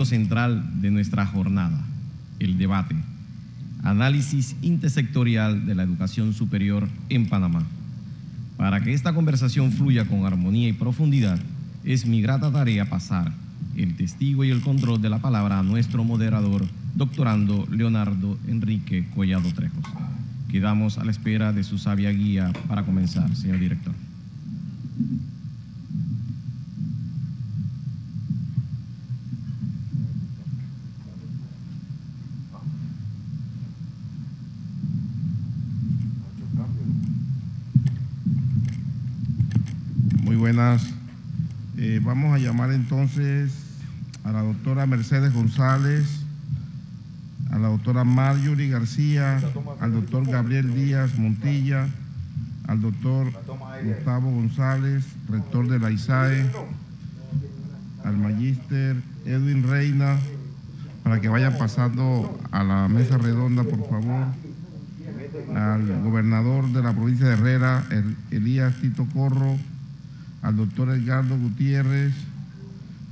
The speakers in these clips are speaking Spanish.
punto central de nuestra jornada, el debate, análisis intersectorial de la educación superior en Panamá. Para que esta conversación fluya con armonía y profundidad, es mi grata tarea pasar el testigo y el control de la palabra a nuestro moderador, doctorando Leonardo Enrique Collado Trejos. Quedamos a la espera de su sabia guía para comenzar, señor director. Muy buenas. Vamos a llamar entonces a la doctora Mercedes González, a la doctora Marjorie García, al doctor Gabriel Díaz Montilla, al doctor Gustavo González, rector de la ISAE, al magíster Edwin Reina, para que vayan pasando a la mesa redonda, por favor, al gobernador de la provincia de Herrera, Elías Tito Corro, al doctor Edgardo Gutiérrez,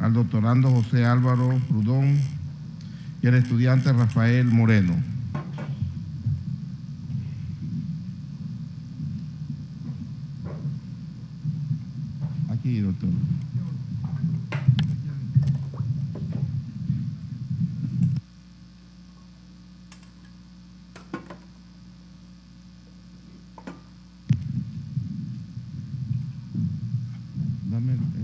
al doctorando José Álvaro Prudón y al estudiante Rafael Moreno. Aquí, doctor. Dame el micrófono.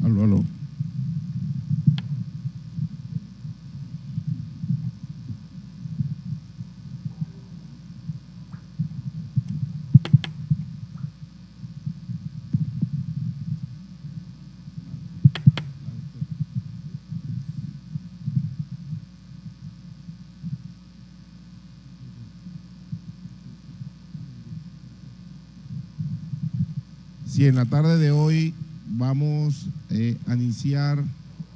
Aló. Sí, en la tarde de hoy vamos a iniciar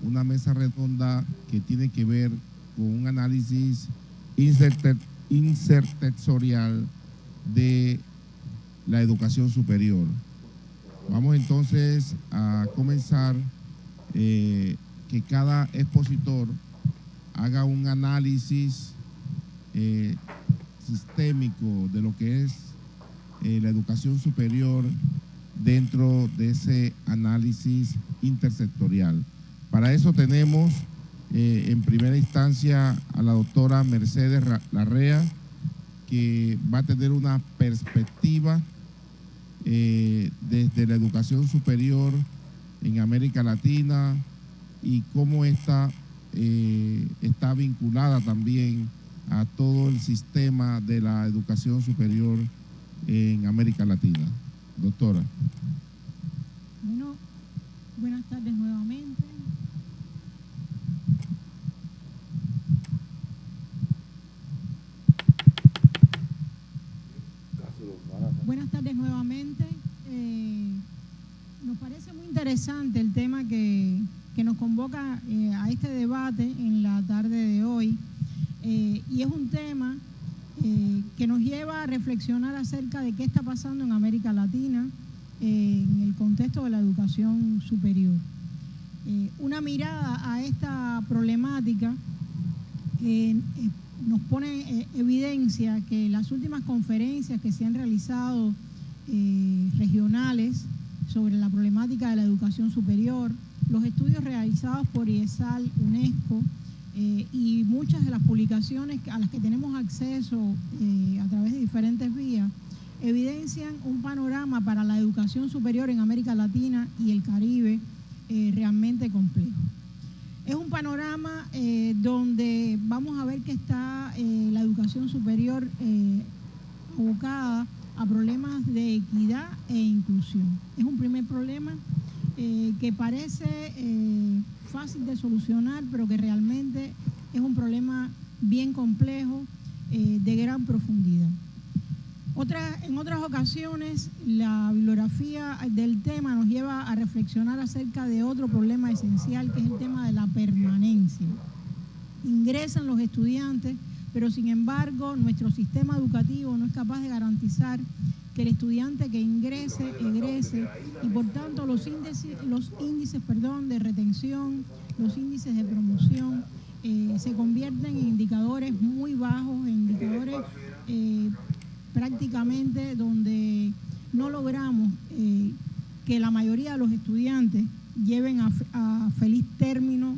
una mesa redonda que tiene que ver con un análisis intersectorial de la educación superior. Vamos entonces a comenzar que cada expositor haga un análisis sistémico de lo que es la educación superior dentro de ese análisis intersectorial. Para eso tenemos en primera instancia a la doctora Mercedes Larrea, que va a tener una perspectiva desde la educación superior en América Latina y cómo esta está vinculada también a todo el sistema de la educación superior en América Latina. Doctora. Bueno, buenas tardes nuevamente. Buenas tardes nuevamente. Nos parece muy interesante el tema que nos convoca a este debate en la tarde de hoy. Y es un tema que nos lleva a reflexionar acerca de qué está pasando en América Latina en el contexto de la educación superior. Una mirada a esta problemática nos pone evidencia que las últimas conferencias que se han realizado regionales sobre la problemática de la educación superior, los estudios realizados por IESAL, UNESCO, y muchas de las publicaciones a las que tenemos acceso a través de diferentes vías evidencian un panorama para la educación superior en América Latina y el Caribe realmente complejo. Es un panorama donde vamos a ver que está la educación superior abocada a problemas de equidad e inclusión. Es un primer problema que parece fácil de solucionar, pero que realmente es un problema bien complejo, de gran profundidad. En otras ocasiones, la bibliografía del tema nos lleva a reflexionar acerca de otro problema esencial, que es el tema de la permanencia. Ingresan los estudiantes, pero sin embargo nuestro sistema educativo no es capaz de garantizar que el estudiante que ingrese, egrese, y por tanto los índices de retención, los índices de promoción, se convierten en indicadores muy bajos, en indicadores prácticamente donde no logramos que la mayoría de los estudiantes lleven a feliz término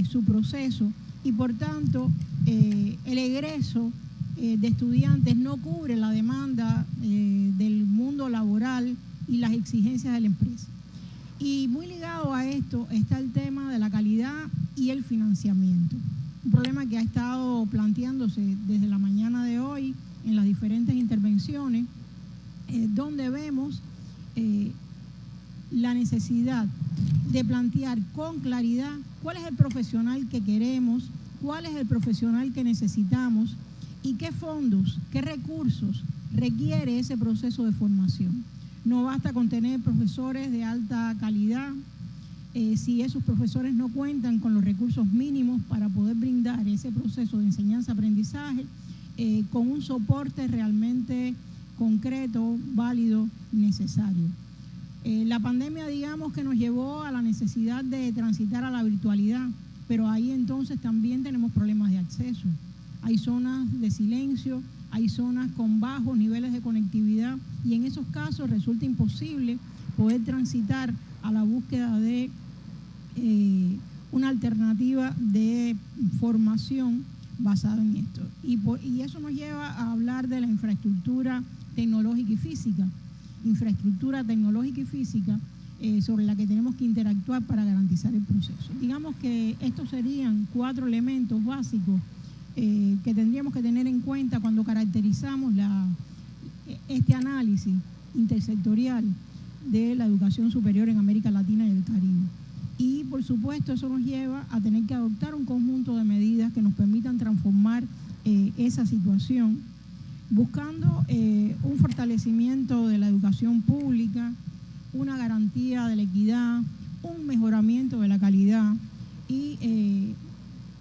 su proceso, y por tanto el egreso de estudiantes no cubre la demanda del mundo laboral y las exigencias de la empresa. Y muy ligado a esto está el tema de la calidad y el financiamiento, un problema que ha estado planteándose desde la mañana de hoy en las diferentes intervenciones, donde vemos la necesidad de plantear con claridad cuál es el profesional que queremos, cuál es el profesional que necesitamos y qué fondos, qué recursos requiere ese proceso de formación. No basta con tener profesores de alta calidad si esos profesores no cuentan con los recursos mínimos para poder brindar ese proceso de enseñanza-aprendizaje con un soporte realmente concreto, válido, necesario. La pandemia, digamos, que nos llevó a la necesidad de transitar a la virtualidad, pero ahí entonces también tenemos problemas de acceso. Hay zonas de silencio, hay zonas con bajos niveles de conectividad, y en esos casos resulta imposible poder transitar a la búsqueda de una alternativa de formación basada en esto. Y eso nos lleva a hablar de la infraestructura tecnológica y física. Sobre la que tenemos que interactuar para garantizar el proceso. Digamos que estos serían 4 elementos básicos que tendríamos que tener en cuenta cuando caracterizamos este análisis intersectorial de la educación superior en América Latina y el Caribe. Y por supuesto eso nos lleva a tener que adoptar un conjunto de medidas que nos permitan transformar esa situación, buscando un fortalecimiento de la educación pública, una garantía de la equidad, un mejoramiento de la calidad y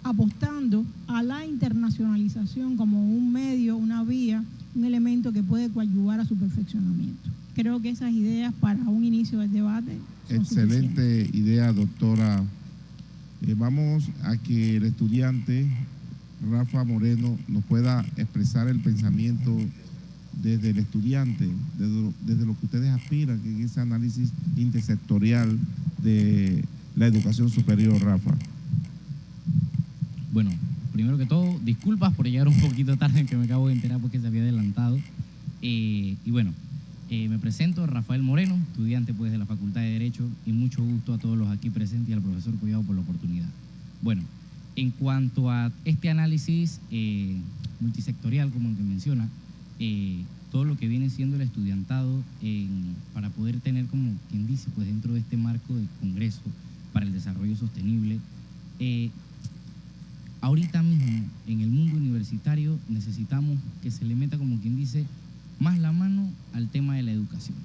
apostando a la internacionalización como un medio, una vía, un elemento que puede coadyuvar a su perfeccionamiento. Creo que esas ideas para un inicio del debate son excelente idea, doctora. Vamos a que el estudiante Rafa Moreno nos pueda expresar el pensamiento desde el estudiante, desde lo que ustedes aspiran, que es ese análisis intersectorial de la educación superior, Rafa. Bueno, primero que todo, disculpas por llegar un poquito tarde, que me acabo de enterar porque se había adelantado. Y bueno, me presento, Rafael Moreno, estudiante pues de la Facultad de Derecho, y mucho gusto a todos los aquí presentes y al profesor Collado por la oportunidad. Bueno, en cuanto a este análisis multisectorial, como el que menciona, todo lo que viene siendo el estudiantado para poder tener, como quien dice, pues dentro de este marco del Congreso para el Desarrollo Sostenible, ahorita mismo en el mundo universitario necesitamos que se le meta, como quien dice, más la mano al tema de la educación.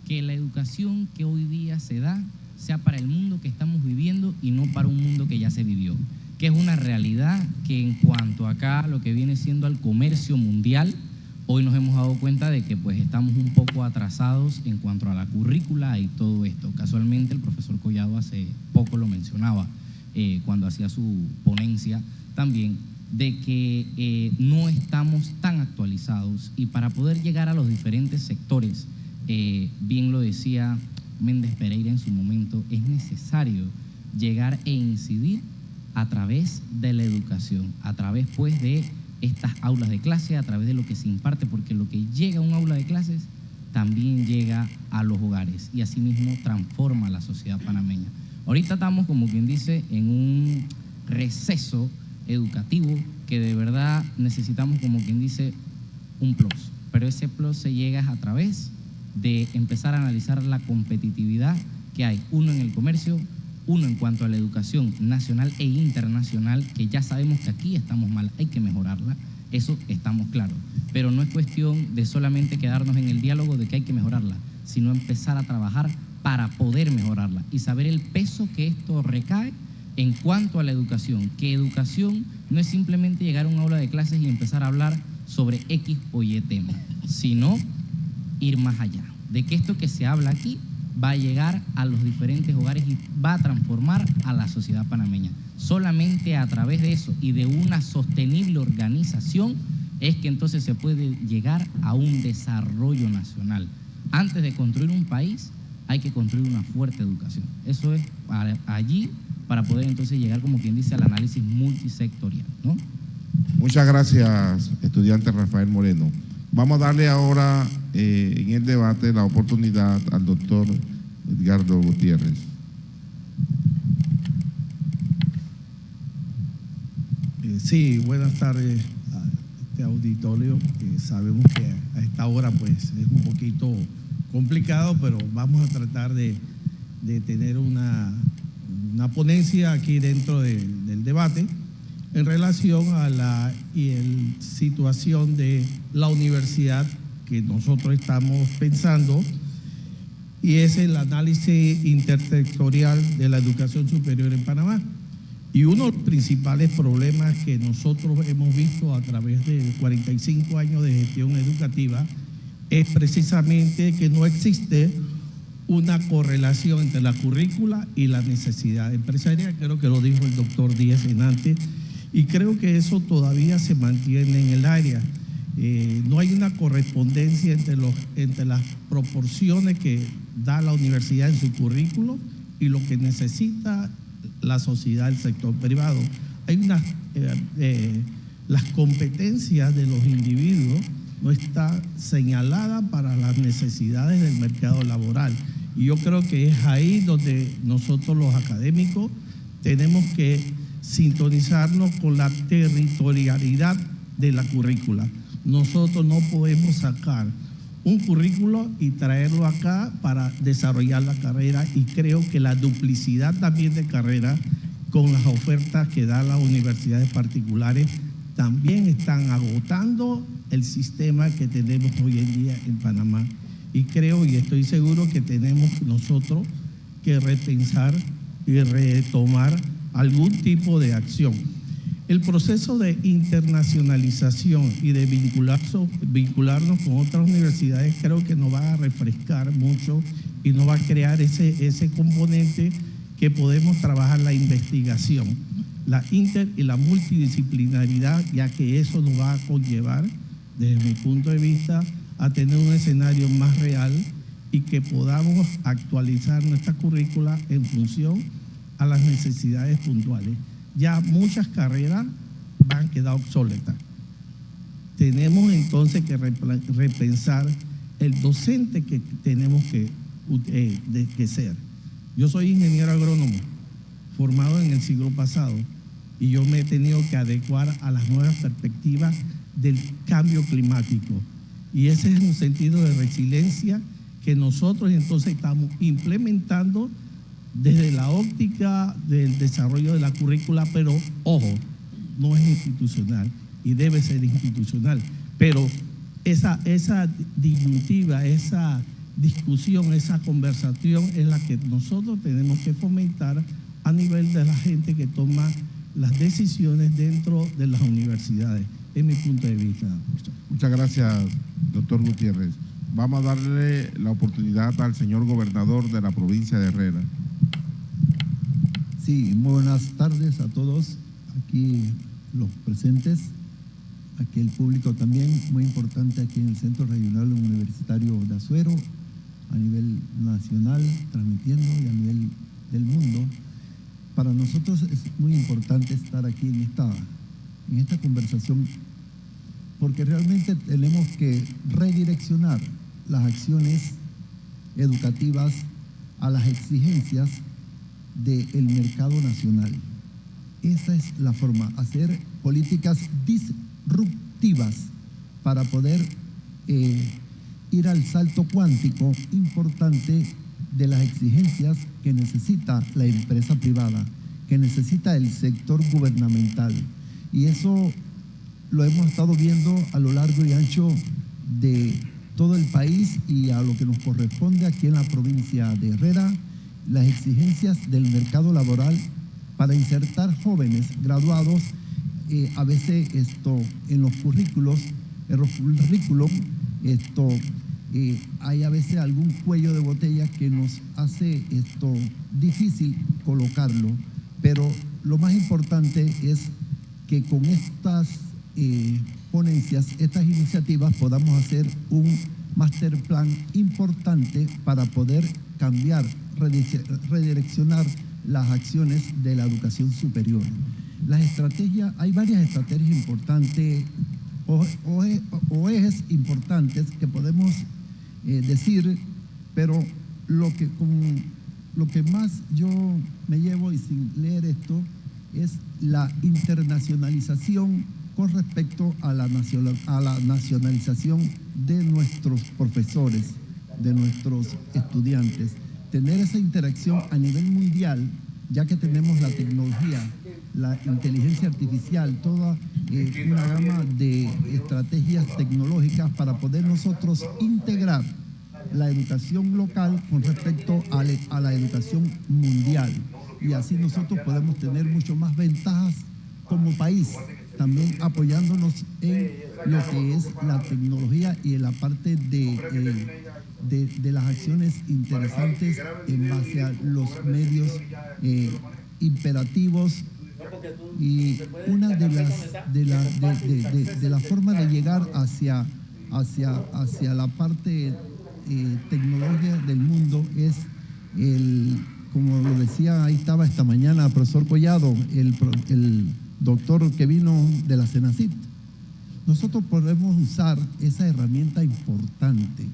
Que la educación que hoy día se da sea para el mundo que estamos viviendo y no para un mundo que ya se vivió. Que es una realidad que en cuanto acá lo que viene siendo al comercio mundial, hoy nos hemos dado cuenta de que pues estamos un poco atrasados en cuanto a la currícula y todo esto. Casualmente el profesor Collado hace poco lo mencionaba cuando hacía su ponencia también, de que no estamos tan actualizados, y para poder llegar a los diferentes sectores, bien lo decía Méndez Pereira en su momento, es necesario llegar e incidir a través de la educación, a través pues de estas aulas de clase, a través de lo que se imparte, porque lo que llega a un aula de clases también llega a los hogares y asimismo transforma la sociedad panameña. Ahorita estamos, como quien dice, en un receso educativo que de verdad necesitamos, como quien dice, un plus, pero ese plus se llega a través de empezar a analizar la competitividad que hay, uno en el comercio, Uno, en cuanto a la educación nacional e internacional, que ya sabemos que aquí estamos mal, hay que mejorarla, eso estamos claros. Pero no es cuestión de solamente quedarnos en el diálogo de que hay que mejorarla, sino empezar a trabajar para poder mejorarla y saber el peso que esto recae en cuanto a la educación, que educación no es simplemente llegar a un aula de clases y empezar a hablar sobre X o Y tema, sino ir más allá, de que esto que se habla aquí va a llegar a los diferentes hogares y va a transformar a la sociedad panameña. Solamente a través de eso y de una sostenible organización es que entonces se puede llegar a un desarrollo nacional. Antes de construir un país, hay que construir una fuerte educación. Eso es allí para poder entonces llegar, como quien dice, al análisis multisectorial, ¿no? Muchas gracias, estudiante Rafael Moreno. Vamos a darle ahora en el debate la oportunidad al doctor Edgardo Gutiérrez. Sí, buenas tardes a este auditorio. Sabemos que a esta hora pues es un poquito complicado, pero vamos a tratar de tener una ponencia aquí dentro del debate en relación a la situación de la universidad que nosotros estamos pensando, y es el análisis intersectorial de la educación superior en Panamá. Y uno de los principales problemas que nosotros hemos visto a través de 45 años de gestión educativa es precisamente que no existe una correlación entre la currícula y la necesidad empresarial. Creo que lo dijo el doctor Díaz antes, y creo que eso todavía se mantiene en el área. No hay una correspondencia entre las proporciones que da la universidad en su currículo y lo que necesita la sociedad, el sector privado. Hay las competencias de los individuos no está señalada para las necesidades del mercado laboral. Y yo creo que es ahí donde nosotros los académicos tenemos que sintonizarnos con la territorialidad de la currícula. Nosotros no podemos sacar un currículo y traerlo acá para desarrollar la carrera, y creo que la duplicidad también de carrera con las ofertas que dan las universidades particulares también están agotando el sistema que tenemos hoy en día en Panamá. Y creo y estoy seguro que tenemos nosotros que repensar y retomar algún tipo de acción. El proceso de internacionalización y de vincularnos con otras universidades creo que nos va a refrescar mucho y nos va a crear ese componente que podemos trabajar la investigación, la inter y la multidisciplinaridad, ya que eso nos va a conllevar, desde mi punto de vista, a tener un escenario más real y que podamos actualizar nuestra currícula en función a las necesidades puntuales. Ya muchas carreras van a quedar obsoletas. Tenemos entonces que repensar el docente que tenemos que ser. Yo soy ingeniero agrónomo, formado en el siglo pasado, y yo me he tenido que adecuar a las nuevas perspectivas del cambio climático. Y ese es un sentido de resiliencia que nosotros entonces estamos implementando desde la óptica del desarrollo de la currícula, pero ojo, no es institucional y debe ser institucional. Pero esa disyuntiva, esa discusión, esa conversación es la que nosotros tenemos que fomentar a nivel de la gente que toma las decisiones dentro de las universidades, es mi punto de vista. Muchas gracias, doctor Gutiérrez. Vamos a darle la oportunidad al señor gobernador de la provincia de Herrera. Sí, muy buenas tardes a todos aquí los presentes, aquí el público también, muy importante aquí en el Centro Regional Universitario de Azuero, a nivel nacional, transmitiendo, y a nivel del mundo. Para nosotros es muy importante estar aquí en esta conversación, porque realmente tenemos que redireccionar las acciones educativas a las exigencias del mercado nacional. Esa es la forma, hacer políticas disruptivas para poder ir al salto cuántico importante de las exigencias que necesita la empresa privada, que necesita el sector gubernamental. Y eso lo hemos estado viendo a lo largo y ancho de todo el país y a lo que nos corresponde aquí en la provincia de Herrera, las exigencias del mercado laboral para insertar jóvenes graduados, a veces en los currículos, hay a veces algún cuello de botella que nos hace difícil colocarlo, pero lo más importante es que con estas ponencias, estas iniciativas, podamos hacer un master plan importante para poder cambiar, redireccionar las acciones de la educación superior. Las estrategias, hay varias estrategias importantes o ejes importantes que podemos decir, pero lo que más yo me llevo, y sin leer esto, es la internacionalización con respecto a la nacionalización de nuestros profesores, de nuestros estudiantes. Tener esa interacción a nivel mundial, ya que tenemos la tecnología, la inteligencia artificial, toda una gama de estrategias tecnológicas para poder nosotros integrar la educación local con respecto a la educación mundial. Y así nosotros podemos tener mucho más ventajas como país, también apoyándonos en lo que es la tecnología y en la parte de las acciones interesantes en base a los medios imperativos. Y una de las formas de llegar hacia la parte tecnológica del mundo es como lo decía, ahí estaba esta mañana el profesor Collado, el doctor que vino de la Senacit. Nosotros podemos usar esa herramienta importante.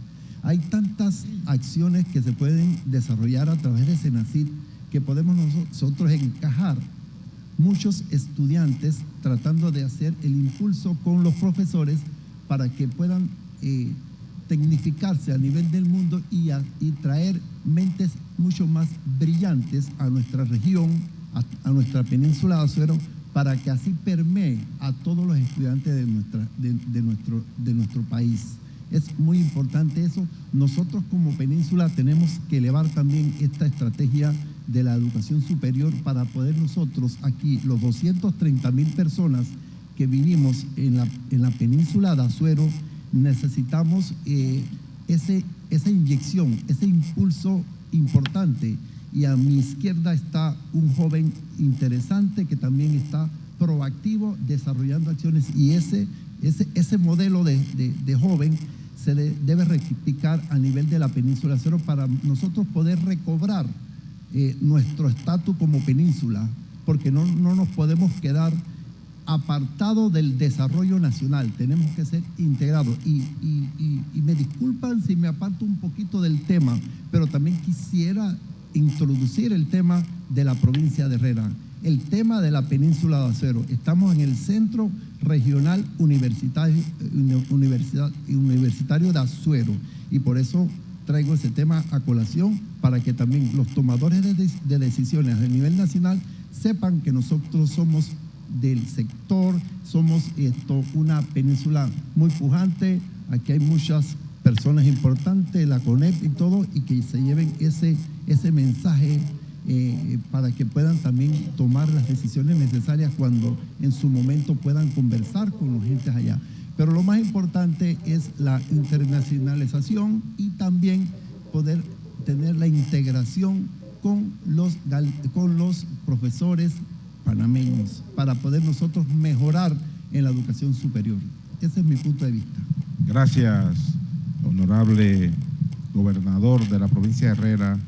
Hay tantas acciones que se pueden desarrollar a través de Senacit que podemos nosotros encajar muchos estudiantes tratando de hacer el impulso con los profesores para que puedan tecnificarse a nivel del mundo y traer mentes mucho más brillantes a nuestra región, a nuestra península de Azuero, para que así permee a todos los estudiantes de nuestro país. Es muy importante eso. Nosotros como península tenemos que elevar también esta estrategia de la educación superior para poder nosotros aquí, los 230,000 personas que vinimos en la península de Azuero, necesitamos esa inyección, ese impulso importante. Y a mi izquierda está un joven interesante que también está proactivo desarrollando acciones, y ese modelo de joven se debe replicar a nivel de la península de Azuero para nosotros poder recobrar nuestro estatus como península, porque no nos podemos quedar apartados del desarrollo nacional, tenemos que ser integrados. Y me disculpan si me aparto un poquito del tema, pero también quisiera introducir el tema de la provincia de Herrera, el tema de la península de Azuero. Estamos en el Centro Regional Universitario de Azuero, y por eso traigo ese tema a colación para que también los tomadores de decisiones a nivel nacional sepan que nosotros somos del sector, somos una península muy pujante. Aquí hay muchas personas importantes, la CONEP y todo, y que se lleven ese mensaje para que puedan también tomar las decisiones necesarias cuando en su momento puedan conversar con los gentes allá. Pero lo más importante es la internacionalización y también poder tener la integración con los profesores panameños para poder nosotros mejorar en la educación superior. Ese es mi punto de vista. Gracias, honorable gobernador de la provincia de Herrera,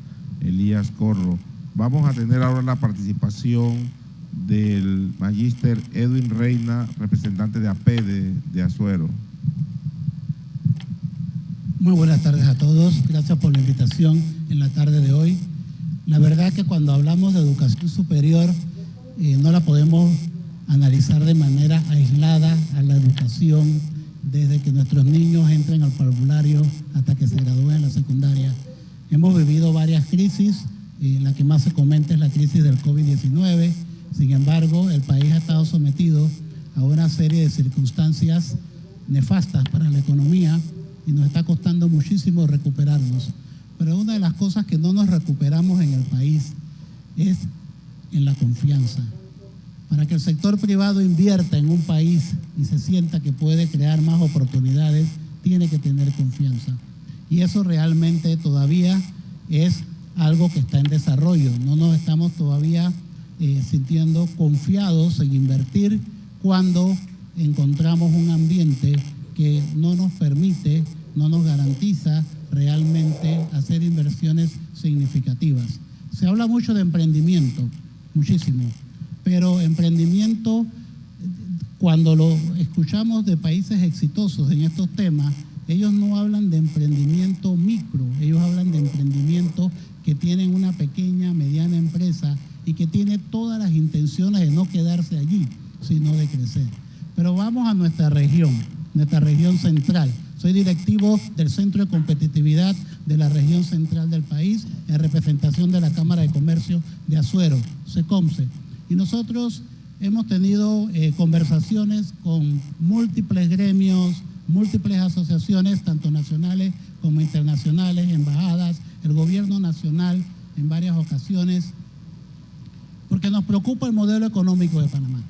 Elías Corro. Vamos a tener ahora la participación del magíster Edwin Reina, representante de APEDE de Azuero. Muy buenas tardes a todos. Gracias por la invitación en la tarde de hoy. La verdad que cuando hablamos de educación superior, no la podemos analizar de manera aislada a la educación desde que nuestros niños entren al parvulario hasta que se gradúen en la secundaria. Hemos vivido varias crisis, la que más se comenta es la crisis del COVID-19. Sin embargo, el país ha estado sometido a una serie de circunstancias nefastas para la economía y nos está costando muchísimo recuperarnos. Pero una de las cosas que no nos recuperamos en el país es en la confianza. Para que el sector privado invierta en un país y se sienta que puede crear más oportunidades, tiene que tener confianza. Y eso realmente todavía es algo que está en desarrollo. No nos estamos todavía sintiendo confiados en invertir cuando encontramos un ambiente que no nos permite, no nos garantiza realmente hacer inversiones significativas. Se habla mucho de emprendimiento, muchísimo, pero emprendimiento, cuando lo escuchamos de países exitosos en estos temas, ellos no hablan de emprendimiento micro, ellos hablan de emprendimiento que tienen una pequeña, mediana empresa y que tiene todas las intenciones de no quedarse allí, sino de crecer. Pero vamos a nuestra región central. Soy directivo del Centro de Competitividad de la región central del país, en representación de la Cámara de Comercio de Azuero, CECOMCE. Y nosotros hemos tenido conversaciones con múltiples gremios, múltiples asociaciones, tanto nacionales como internacionales, embajadas, el gobierno nacional en varias ocasiones, porque nos preocupa el modelo económico de Panamá.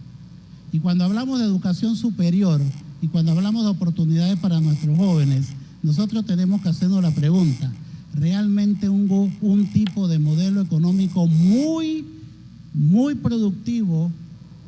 Y cuando hablamos de educación superior y cuando hablamos de oportunidades para nuestros jóvenes, nosotros tenemos que hacernos la pregunta, ¿realmente un tipo de modelo económico muy productivo,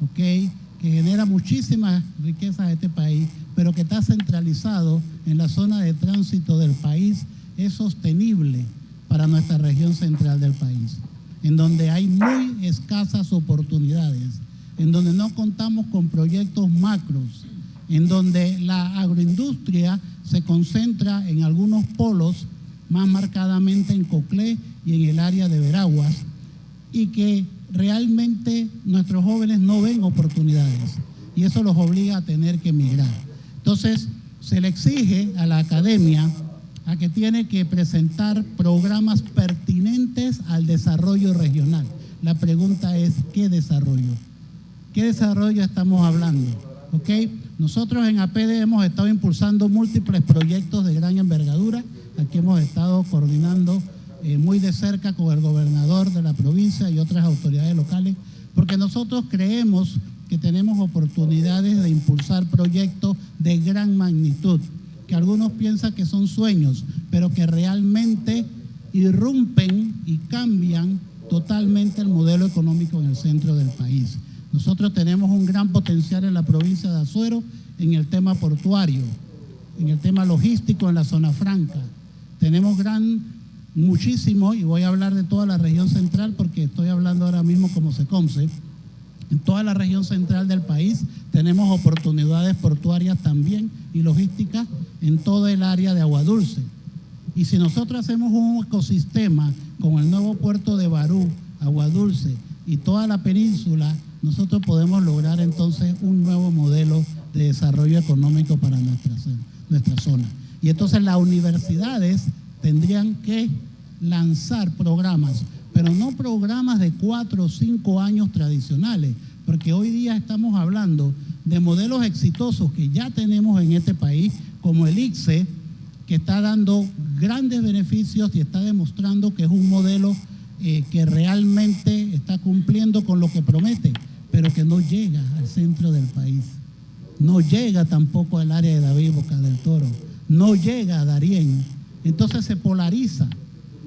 ¿okay?, que genera muchísimas riquezas a este país, pero que está centralizado en la zona de tránsito del país, es sostenible para nuestra región central del país, en donde hay muy escasas oportunidades, en donde no contamos con proyectos macros, en donde la agroindustria se concentra en algunos polos, más marcadamente en Coclé y en el área de Veraguas, y que realmente nuestros jóvenes no ven oportunidades, y eso los obliga a tener que emigrar. Entonces, se le exige a la academia a que tiene que presentar programas pertinentes al desarrollo regional. La pregunta es, ¿qué desarrollo? ¿Qué desarrollo estamos hablando? ¿Okay? Nosotros en APD hemos estado impulsando múltiples proyectos de gran envergadura. Aquí hemos estado coordinando muy de cerca con el gobernador de la provincia y otras autoridades locales, porque nosotros creemos que tenemos oportunidades de impulsar proyectos de gran magnitud, que algunos piensan que son sueños, pero que realmente irrumpen y cambian totalmente el modelo económico en el centro del país. Nosotros tenemos un gran potencial en la provincia de Azuero en el tema portuario, en el tema logístico en la zona franca. Tenemos muchísimo, y voy a hablar de toda la región central porque estoy hablando ahora mismo como CECOMCE. En toda la región central del país tenemos oportunidades portuarias también y logísticas en toda el área de Agua Dulce. Y si nosotros hacemos un ecosistema con el nuevo puerto de Barú, Agua Dulce y toda la península, nosotros podemos lograr entonces un nuevo modelo de desarrollo económico para nuestra zona. Y entonces las universidades tendrían que lanzar programas, pero no programas de 4 o 5 años tradicionales, porque hoy día estamos hablando de modelos exitosos que ya tenemos en este país, como el ICSE, que está dando grandes beneficios y está demostrando que es un modelo que realmente está cumpliendo con lo que promete, pero que no llega al centro del país, no llega tampoco al área de David Boca del Toro, no llega a Darién, entonces se polariza.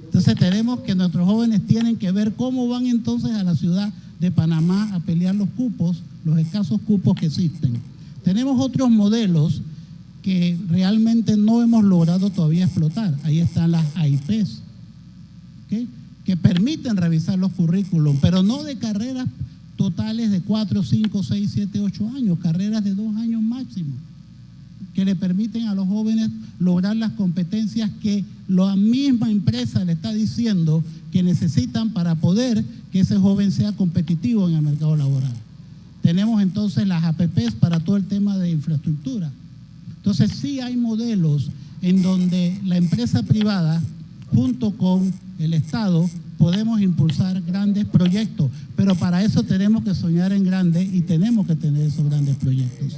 Entonces tenemos que nuestros jóvenes tienen que ver cómo van entonces a la ciudad de Panamá a pelear los cupos, los escasos cupos que existen. Tenemos otros modelos que realmente no hemos logrado todavía explotar. Ahí están las AIPs, ¿okay?, que permiten revisar los currículums, pero no de carreras totales de 4, 5, 6, 7, 8 años, carreras de 2 años máximo, que le permiten a los jóvenes lograr las competencias que la misma empresa le está diciendo que necesitan para poder que ese joven sea competitivo en el mercado laboral. Tenemos entonces las APPs para todo el tema de infraestructura. Entonces sí hay modelos en donde la empresa privada junto con el Estado, podemos impulsar grandes proyectos, pero para eso tenemos que soñar en grande y tenemos que tener esos grandes proyectos.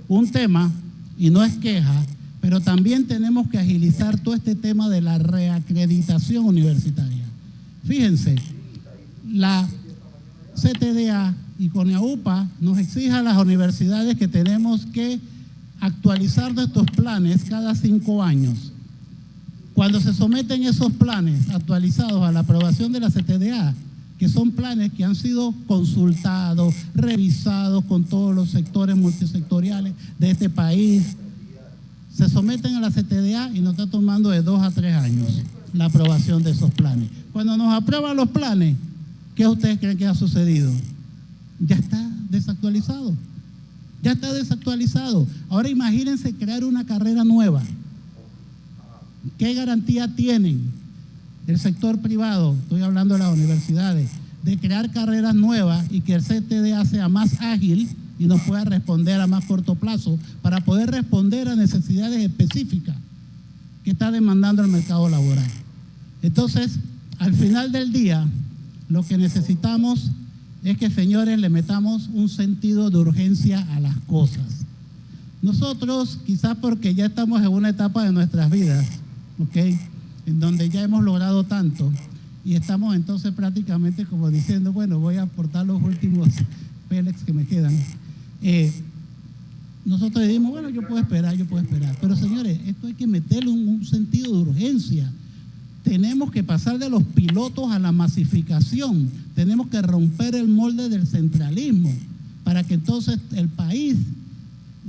Un tema, y no es queja, pero también tenemos que agilizar todo este tema de la reacreditación universitaria. Fíjense, la CTDA y CONEAUPA nos exige a las universidades que tenemos que actualizar nuestros planes cada 5 años. Cuando se someten esos planes actualizados a la aprobación de la CTDA, que son planes que han sido consultados, revisados con todos los sectores multisectoriales de este país, se someten a la CTDA y nos está tomando de 2 a 3 años la aprobación de esos planes. Cuando nos aprueban los planes, ¿qué ustedes creen que ha sucedido? Ya está desactualizado. Ya está desactualizado. Ahora imagínense crear una carrera nueva. ¿Qué garantía tienen el sector privado, estoy hablando de las universidades, de crear carreras nuevas y que el CTDA sea más ágil y nos pueda responder a más corto plazo para poder responder a necesidades específicas que está demandando el mercado laboral? Entonces, al final del día, lo que necesitamos es que, señores, le metamos un sentido de urgencia a las cosas. Nosotros, quizás porque ya estamos en una etapa de nuestras vidas, ¿ok?, en donde ya hemos logrado tanto y estamos entonces prácticamente como diciendo, bueno, voy a aportar los últimos pellets que me quedan. Nosotros decimos, bueno, yo puedo esperar. Pero, señores, esto hay que meterle un sentido de urgencia. Tenemos que pasar de los pilotos a la masificación. Tenemos que romper el molde del centralismo para que entonces el país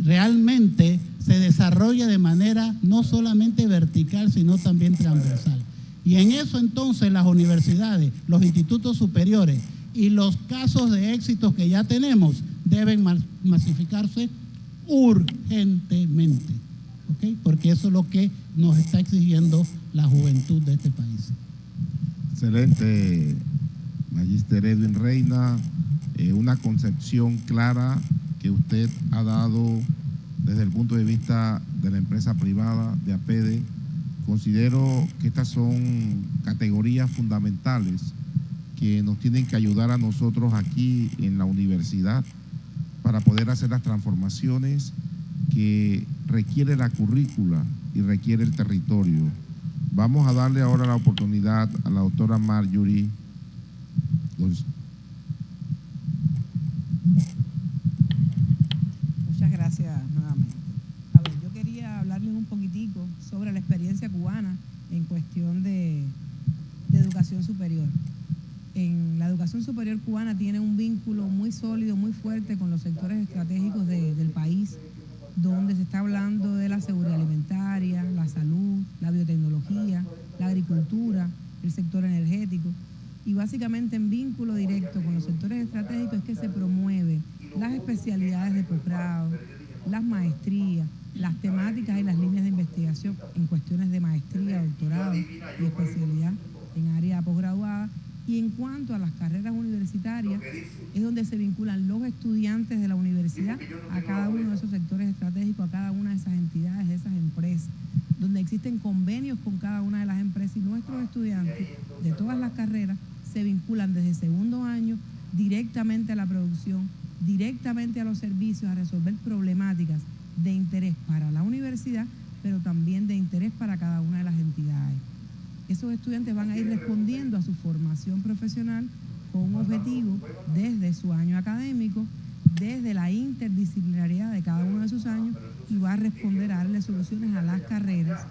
realmente se desarrolle de manera no solamente vertical, sino también transversal. Y en eso entonces las universidades, los institutos superiores y los casos de éxitos que ya tenemos deben masificarse urgentemente, ¿ok? Porque eso es lo que nos está exigiendo la juventud de este país. Excelente, Magíster Edwin Reina, una concepción clara que usted ha dado desde el punto de vista de la empresa privada, de APEDE. Considero que estas son categorías fundamentales que nos tienen que ayudar a nosotros aquí en la universidad para poder hacer las transformaciones que requiere la currícula y requiere el territorio. Vamos a darle ahora la oportunidad a la doctora Marjorie. Muchas gracias nuevamente. A ver, yo quería hablarles un poquitico sobre la experiencia cubana en cuestión de educación superior. La educación superior cubana tiene un vínculo muy sólido, muy fuerte con los sectores estratégicos del país, donde se está hablando de la seguridad alimentaria, la salud, la biotecnología, la agricultura, el sector energético. Y básicamente en vínculo directo con los sectores estratégicos es que se promueve las especialidades de posgrado, las maestrías, las temáticas y las líneas de investigación en cuestiones de maestría, doctorado y especialidad en área posgraduada. Y en cuanto a las carreras universitarias, es donde se vinculan los estudiantes de la universidad a cada uno de esos sectores estratégicos, a cada una de esas entidades, de esas empresas, donde existen convenios con cada una de las empresas y nuestros estudiantes de todas las carreras se vinculan desde segundo año directamente a la producción, directamente a los servicios, a resolver problemáticas de interés para la universidad, pero también de interés para cada una de las entidades. Esos estudiantes van a ir respondiendo a su formación profesional con un objetivo desde su año académico, desde la interdisciplinariedad de cada uno de sus años, y va a responder a darle soluciones a las carreras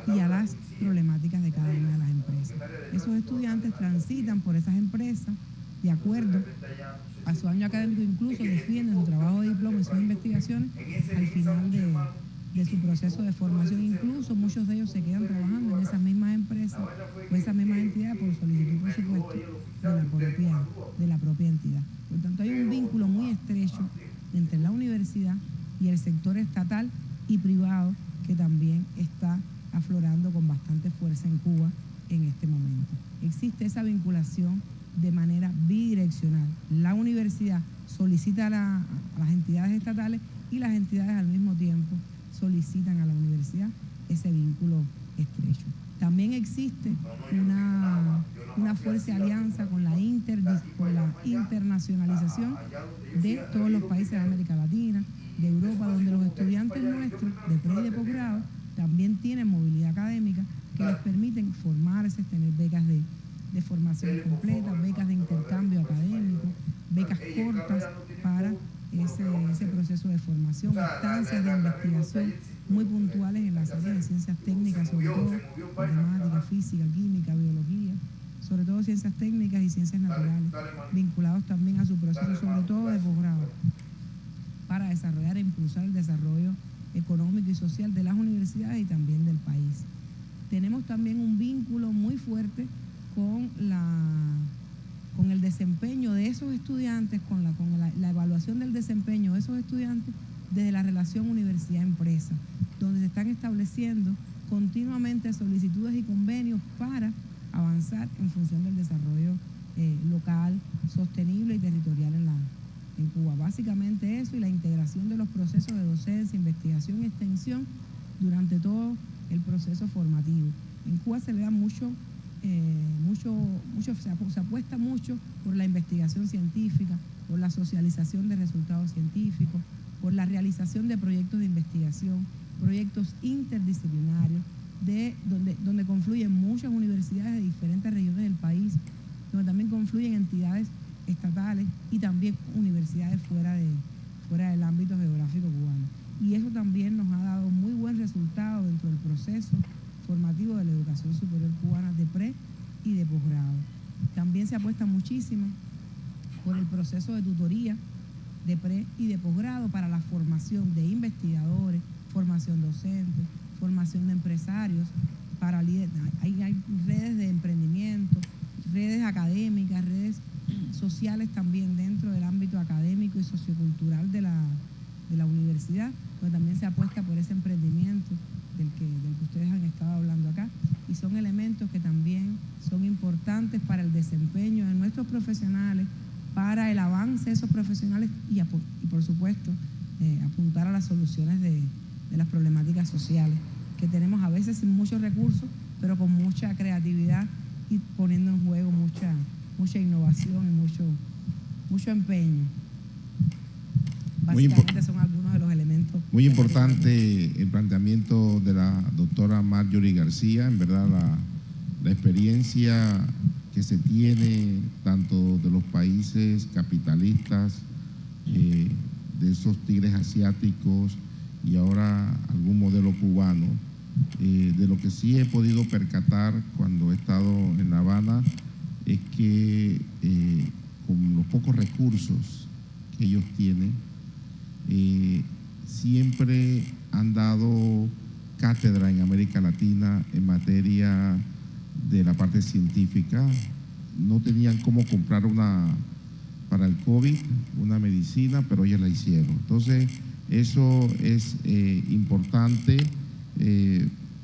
y a las problemáticas de cada una de las empresas. Esos estudiantes transitan por esas empresas de acuerdo a su año académico, incluso defienden su trabajo de diploma y sus investigaciones al final de su proceso de formación. Incluso muchos de ellos se quedan trabajando en esas mismas empresas o esas mismas entidades por solicitud, por supuesto, de la propia entidad. Por tanto, hay un vínculo muy estrecho entre la universidad y el sector estatal y privado que también está aflorando con bastante fuerza en Cuba en este momento. Existe esa vinculación de manera bidireccional. La universidad solicita a las entidades estatales y las entidades al mismo tiempo solicitan a la universidad ese vínculo estrecho. También existe una fuerte alianza con la internacionalización de todos los países de América Latina, de Europa, donde los estudiantes nuestros de pre y de posgrado también tienen movilidad académica que les permiten formarse, tener becas de formación completa, becas de intercambio académico, becas cortas para ese proceso de formación, estancias de investigación muy puntuales en las áreas de ciencias técnicas, sobre todo matemática, física, química, biología, sobre todo ciencias técnicas y ciencias naturales, vinculados también a su proceso, sobre todo de posgrado, para desarrollar e impulsar el desarrollo económico y social de las universidades y también del país. Tenemos también un vínculo muy fuerte con el desempeño de esos estudiantes, con la evaluación del desempeño de esos estudiantes desde la relación universidad-empresa, donde se están estableciendo continuamente solicitudes y convenios para avanzar en función del desarrollo local, sostenible y territorial en Cuba. Básicamente eso y la integración de los procesos de docencia, investigación y extensión durante todo el proceso formativo. En Cuba se le da se apuesta mucho por la investigación científica, por la socialización de resultados científicos, por la realización de proyectos de investigación, proyectos interdisciplinarios, donde confluyen muchas universidades de diferentes regiones del país, donde también confluyen entidades estatales y también universidades fuera del ámbito geográfico cubano. Y eso también nos ha dado muy buen resultado dentro del proceso formativo de la educación superior cubana de pre y de posgrado. También se apuesta muchísimo por el proceso de tutoría de pre y de posgrado para la formación de investigadores, formación docente, formación de empresarios, para líderes. Hay redes de emprendimiento, redes académicas, redes sociales también dentro del ámbito académico y sociocultural de la universidad, donde también se apuesta por ese emprendimiento del que ustedes han estado hablando acá, y son elementos que también son importantes para el desempeño de nuestros profesionales, para el avance de esos profesionales y por supuesto apuntar a las soluciones de las problemáticas sociales que tenemos a veces sin muchos recursos, pero con mucha creatividad y poniendo en juego mucha innovación y mucho empeño. Básicamente son algunos de los elementos. Muy importante el planteamiento de la doctora Marjorie García. En verdad, la experiencia que se tiene tanto de los países capitalistas, de esos tigres asiáticos y ahora algún modelo cubano, de lo que sí he podido percatar cuando he estado en La Habana es que con los pocos recursos que ellos tienen, siempre han dado cátedra en América Latina en materia de la parte científica. No tenían cómo comprar para el COVID, una medicina, pero ellos la hicieron. Entonces, eso es importante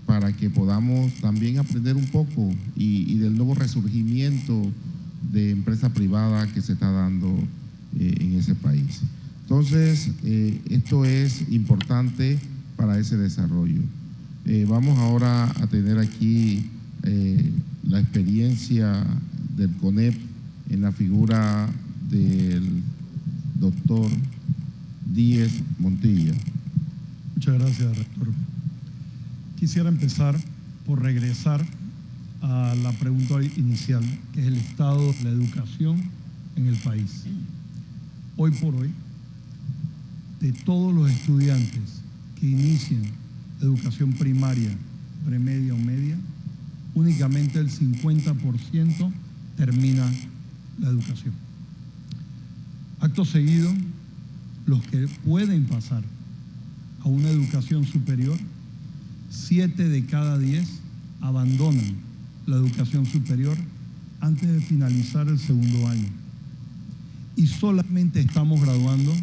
para que podamos también aprender un poco y del nuevo resurgimiento de empresa privada que se está dando en ese país. Entonces, esto es importante para ese desarrollo. Vamos ahora a tener aquí la experiencia del CONEP en la figura del doctor Díez Montilla. Muchas gracias, rector. Quisiera empezar por regresar a la pregunta inicial, que es el estado de la educación en el país. Hoy por hoy, de todos los estudiantes que inician educación primaria, premedia o media, únicamente el 50% termina la educación. Acto seguido, los que pueden pasar a una educación superior, 7 de cada 10 abandonan la educación superior antes de finalizar el segundo año. Y solamente estamos graduando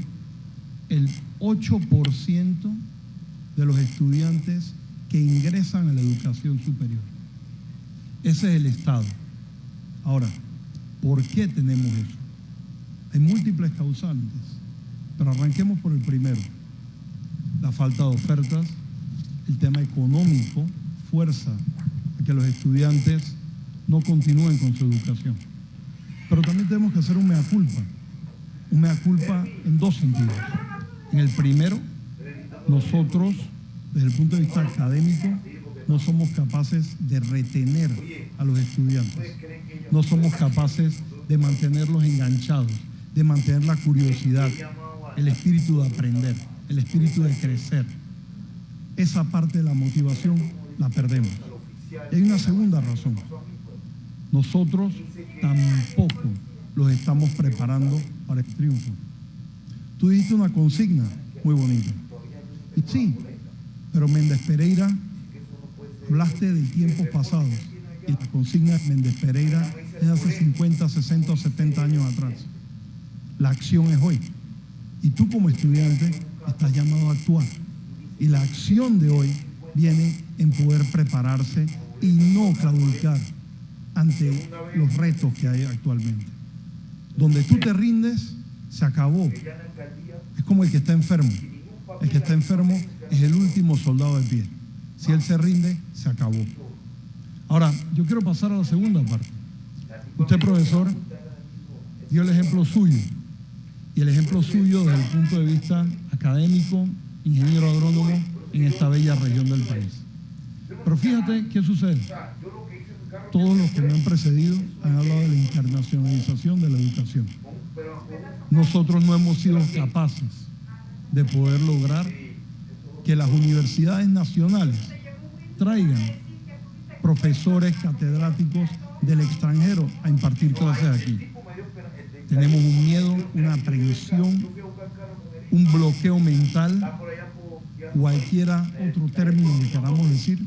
el 8% de los estudiantes que ingresan a la educación superior. Ese es el estado. Ahora, ¿por qué tenemos eso? Hay múltiples causantes, pero arranquemos por el primero. La falta de ofertas, el tema económico fuerza a que los estudiantes no continúen con su educación. Pero también tenemos que hacer un mea culpa en dos sentidos. En el primero, nosotros, desde el punto de vista académico, no somos capaces de retener a los estudiantes, no somos capaces de mantenerlos enganchados, de mantener la curiosidad, el espíritu de aprender, el espíritu de crecer. Esa parte de la motivación la perdemos. Y hay una segunda razón. Nosotros tampoco los estamos preparando para el triunfo. Tú dijiste una consigna muy bonita. Y sí, pero Méndez Pereira, hablaste de tiempos pasados. Y la consigna de Méndez Pereira es hace 50, 60 o 70 años atrás. La acción es hoy. Y tú como estudiante estás llamado a actuar. Y la acción de hoy viene en poder prepararse y no claudicar ante los retos que hay actualmente. Donde tú te rindes, se acabó. Es como el que está enfermo. El que está enfermo es el último soldado de pie. Si él se rinde, se acabó. Ahora, yo quiero pasar a la segunda parte. Usted, profesor, dio el ejemplo suyo. Y el ejemplo suyo desde el punto de vista académico, ingeniero agrónomo en esta bella región del país. Pero fíjate qué sucede. Todos los que me han precedido han hablado de la internacionalización de la educación. Nosotros no hemos sido capaces de poder lograr que las universidades nacionales traigan profesores catedráticos del extranjero a impartir clases aquí. Tenemos un miedo, una aprehensión, un bloqueo mental, cualquiera otro término que queramos decir,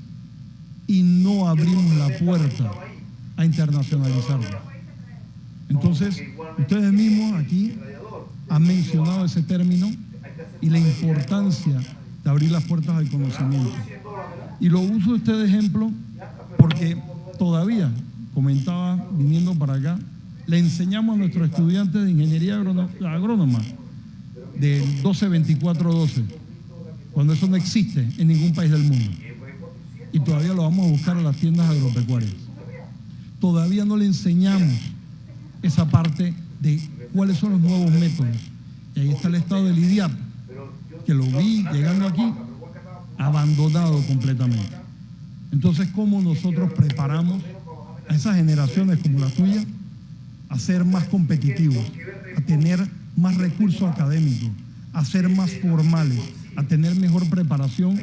y no abrimos la puerta a internacionalizarlo. Entonces, ustedes mismos aquí han mencionado ese término y la importancia de abrir las puertas al conocimiento. Y lo uso este de ejemplo porque todavía, comentaba viniendo para acá, le enseñamos a nuestros estudiantes de ingeniería agrónoma del 12-24-12, cuando eso no existe en ningún país del mundo. Y todavía lo vamos a buscar a las tiendas agropecuarias. Todavía no le enseñamos esa parte de cuáles son los nuevos métodos. Y ahí está el estado del IDIAP, que lo vi llegando aquí, abandonado completamente. Entonces, ¿cómo nosotros preparamos a esas generaciones como la tuya a ser más competitivos, a tener más recursos académicos, a ser más formales, a tener mejor preparación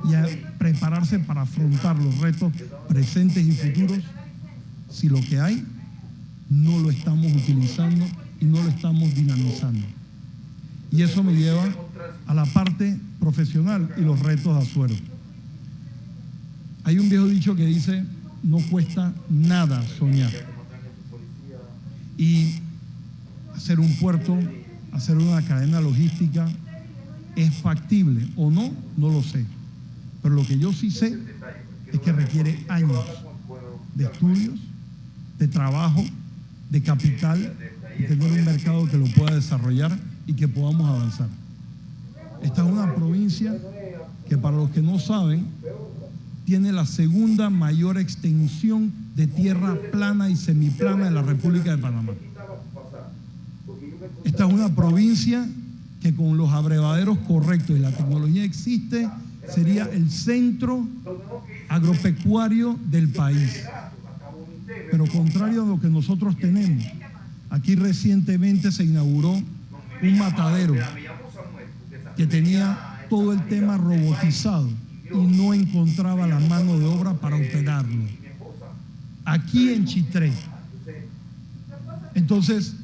y a prepararse para afrontar los retos presentes y futuros, si lo que hay no lo estamos utilizando y no lo estamos dinamizando? Y eso me lleva a la parte profesional y los retos de Azuero. Hay un viejo dicho que dice: no cuesta nada soñar. Y hacer un puerto, hacer una cadena logística, ¿es factible o no? No lo sé. Pero lo que yo sí sé es que requiere años de estudios, de trabajo, de capital, y tener un mercado que lo pueda desarrollar y que podamos avanzar. Esta es una provincia que, para los que no saben, tiene la segunda mayor extensión de tierra plana y semiplana de la República de Panamá. Esta es una provincia que, con los abrevaderos correctos y la tecnología existe, sería el centro agropecuario del país. Pero contrario a lo que nosotros tenemos, aquí recientemente se inauguró un matadero que tenía todo el tema robotizado y no encontraba la mano de obra para operarlo. Aquí en Chitré. Entonces,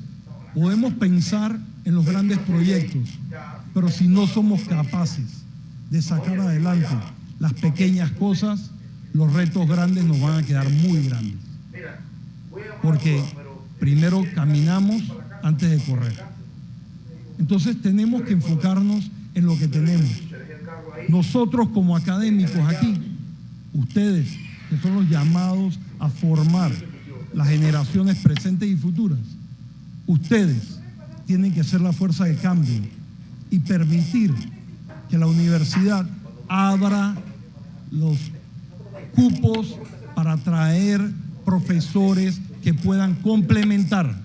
podemos pensar en los grandes proyectos, pero si no somos capaces de sacar adelante las pequeñas cosas, los retos grandes nos van a quedar muy grandes. Porque primero caminamos antes de correr. Entonces tenemos que enfocarnos en lo que tenemos. Nosotros como académicos aquí, ustedes que son los llamados a formar las generaciones presentes y futuras, ustedes tienen que ser la fuerza de cambio y permitir que la universidad abra los cupos para traer profesores que puedan complementar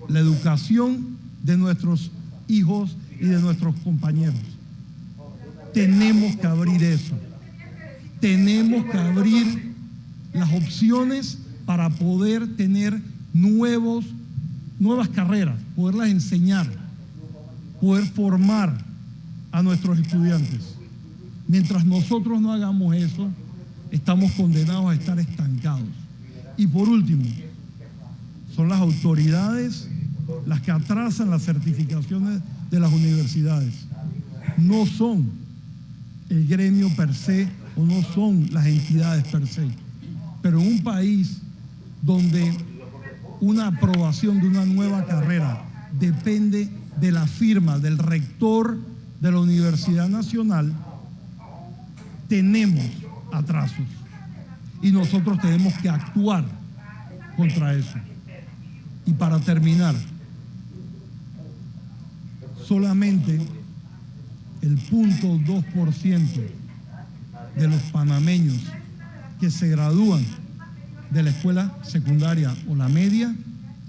la educación de nuestros hijos y de nuestros compañeros. Tenemos que abrir eso. Tenemos que abrir las opciones para poder tener nuevas carreras, poderlas enseñar, poder formar a nuestros estudiantes. Mientras nosotros no hagamos eso, estamos condenados a estar estancados. Y por último, son las autoridades las que atrasan las certificaciones de las universidades. No son el gremio per se o no son las entidades per se. Pero en un país donde una aprobación de una nueva carrera depende de la firma del rector de la Universidad Nacional, tenemos atrasos y nosotros tenemos que actuar contra eso. Y para terminar, solamente el 0.2% de los panameños que se gradúan de la escuela secundaria o la media,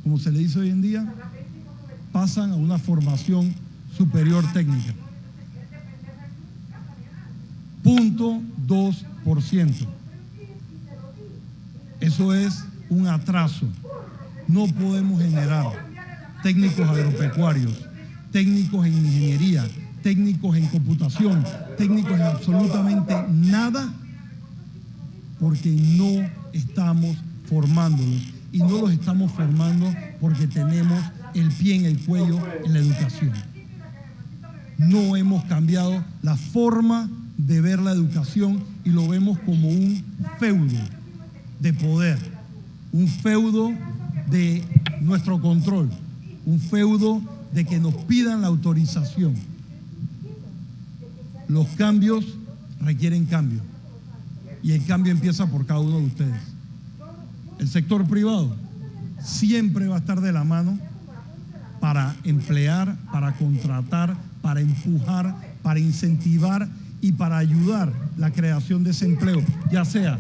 como se le dice hoy en día, pasan a una formación superior técnica. 0.2%. Eso es un atraso. No podemos generar técnicos agropecuarios, técnicos en ingeniería, técnicos en computación, técnicos en absolutamente nada, porque no estamos formándolos. Y no los estamos formando porque tenemos el pie en el cuello en la educación. No hemos cambiado la forma de ver la educación y lo vemos como un feudo de poder, un feudo de nuestro control, un feudo de que nos pidan la autorización. Los cambios requieren cambio y el cambio empieza por cada uno de ustedes. El sector privado siempre va a estar de la mano para emplear, para contratar, para empujar, para incentivar y para ayudar la creación de ese empleo, ya sea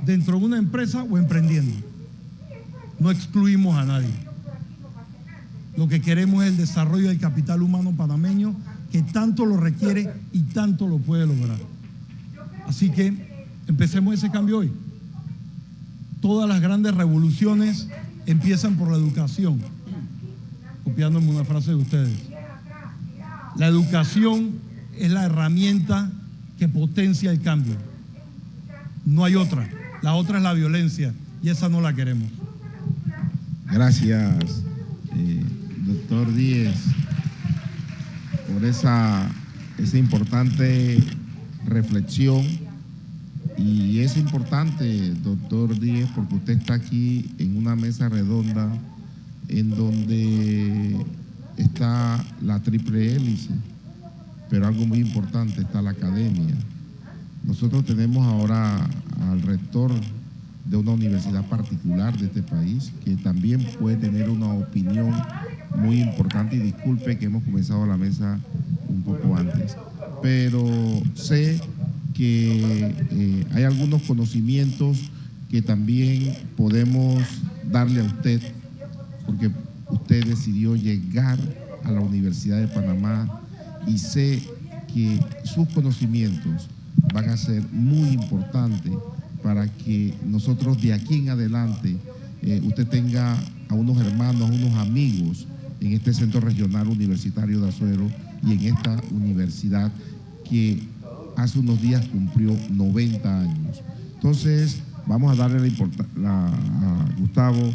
dentro de una empresa o emprendiendo. No excluimos a nadie. Lo que queremos es el desarrollo del capital humano panameño, que tanto lo requiere y tanto lo puede lograr. Así que empecemos ese cambio hoy. Todas las grandes revoluciones empiezan por la educación. Copiándome una frase de ustedes. La educación es la herramienta que potencia el cambio. No hay otra. La otra es la violencia y esa no la queremos. Gracias, doctor Díez, por esa importante reflexión. Y es importante, doctor Díez, porque usted está aquí en una mesa redonda en donde está la triple hélice, pero algo muy importante, está la academia. Nosotros tenemos ahora al rector de una universidad particular de este país, que también puede tener una opinión muy importante, y disculpe que hemos comenzado la mesa un poco antes, pero sé que hay algunos conocimientos que también podemos darle a usted, porque usted decidió llegar a la Universidad de Panamá y sé que sus conocimientos van a ser muy importantes para que nosotros de aquí en adelante usted tenga a unos hermanos, a unos amigos en este Centro Regional Universitario de Azuero y en esta universidad que hace unos días cumplió 90 años. Entonces, vamos a darle a Gustavo,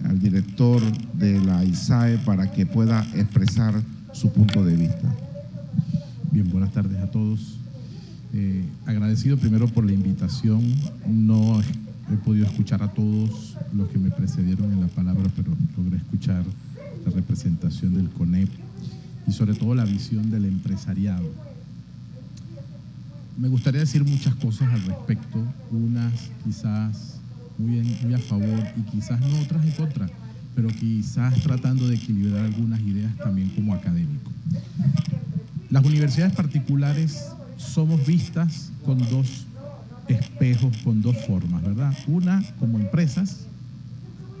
al director de la ISAE, para que pueda expresar su punto de vista. Bien, buenas tardes a todos. Agradecido primero por la invitación. No he podido escuchar a todos los que me precedieron en la palabra, pero logré escuchar la representación del CONEP y sobre todo la visión del empresariado. Me gustaría decir muchas cosas al respecto, unas quizás muy a favor y quizás no otras en contra, pero quizás tratando de equilibrar algunas ideas también como académico. Las universidades particulares somos vistas con dos espejos con dos formas, ¿verdad? Una como empresas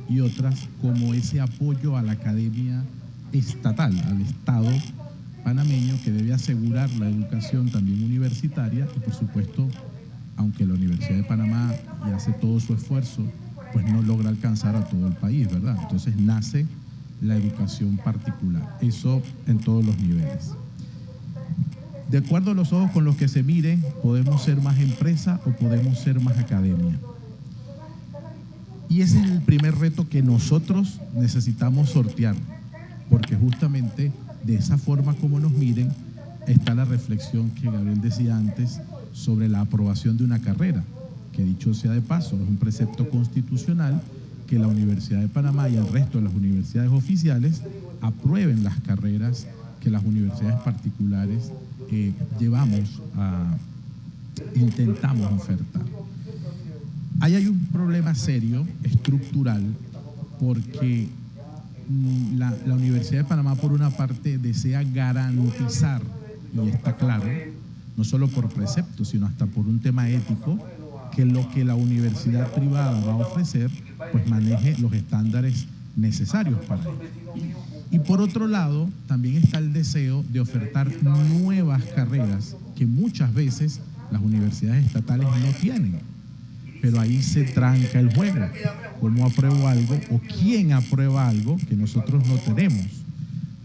y otras como ese apoyo a la academia estatal, al Estado panameño, que debe asegurar la educación también universitaria y, por supuesto, aunque la Universidad de Panamá y hace todo su esfuerzo, pues no logra alcanzar a todo el país, ¿verdad? Entonces nace la educación particular, eso en todos los niveles. De acuerdo a los ojos con los que se mire, podemos ser más empresa o podemos ser más academia. Y ese es el primer reto que nosotros necesitamos sortear, porque justamente de esa forma como nos miren está la reflexión que Gabriel decía antes sobre la aprobación de una carrera, que dicho sea de paso, es un precepto constitucional que la Universidad de Panamá y el resto de las universidades oficiales aprueben las carreras que las universidades particulares intentamos ofertar. Ahí hay un problema serio, estructural, porque la Universidad de Panamá, por una parte, desea garantizar, y está claro, no solo por precepto, sino hasta por un tema ético, que lo que la universidad privada va a ofrecer, pues maneje los estándares necesarios para ello. Y por otro lado, también está el deseo de ofertar nuevas carreras que muchas veces las universidades estatales no tienen. Pero ahí se tranca el juego. ¿Cómo apruebo algo o quién aprueba algo que nosotros no tenemos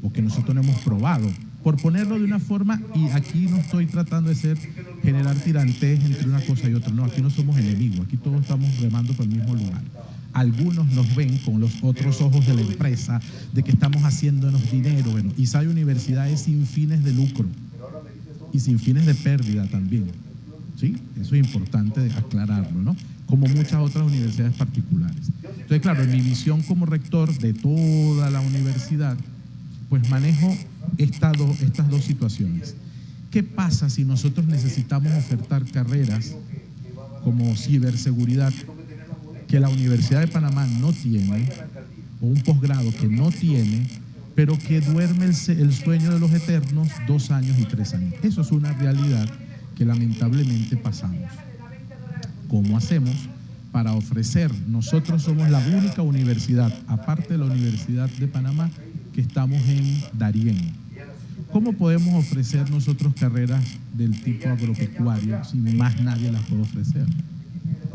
o que nosotros no hemos probado? Por ponerlo de una forma, y aquí no estoy tratando de generar tirantes entre una cosa y otra, no, aquí no somos enemigos, aquí todos estamos remando por el mismo lugar. Algunos nos ven con los otros ojos de la empresa, de que estamos haciéndonos dinero. Bueno, ISAE Universidad es sin fines de lucro y sin fines de pérdida también. ¿Sí? Eso es importante aclararlo, ¿no? Como muchas otras universidades particulares. Entonces, claro, en mi visión como rector de toda la universidad, pues manejo estas dos situaciones. ¿Qué pasa si nosotros necesitamos ofertar carreras como ciberseguridad que la Universidad de Panamá no tiene, o un posgrado que no tiene, pero que duerme el sueño de los eternos 2 años y 3 años? Eso es una realidad que lamentablemente pasamos. ¿Cómo hacemos para ofrecer? Nosotros somos la única universidad, aparte de la Universidad de Panamá, que estamos en Darién. ¿Cómo podemos ofrecer nosotros carreras del tipo agropecuario si más nadie las puede ofrecer?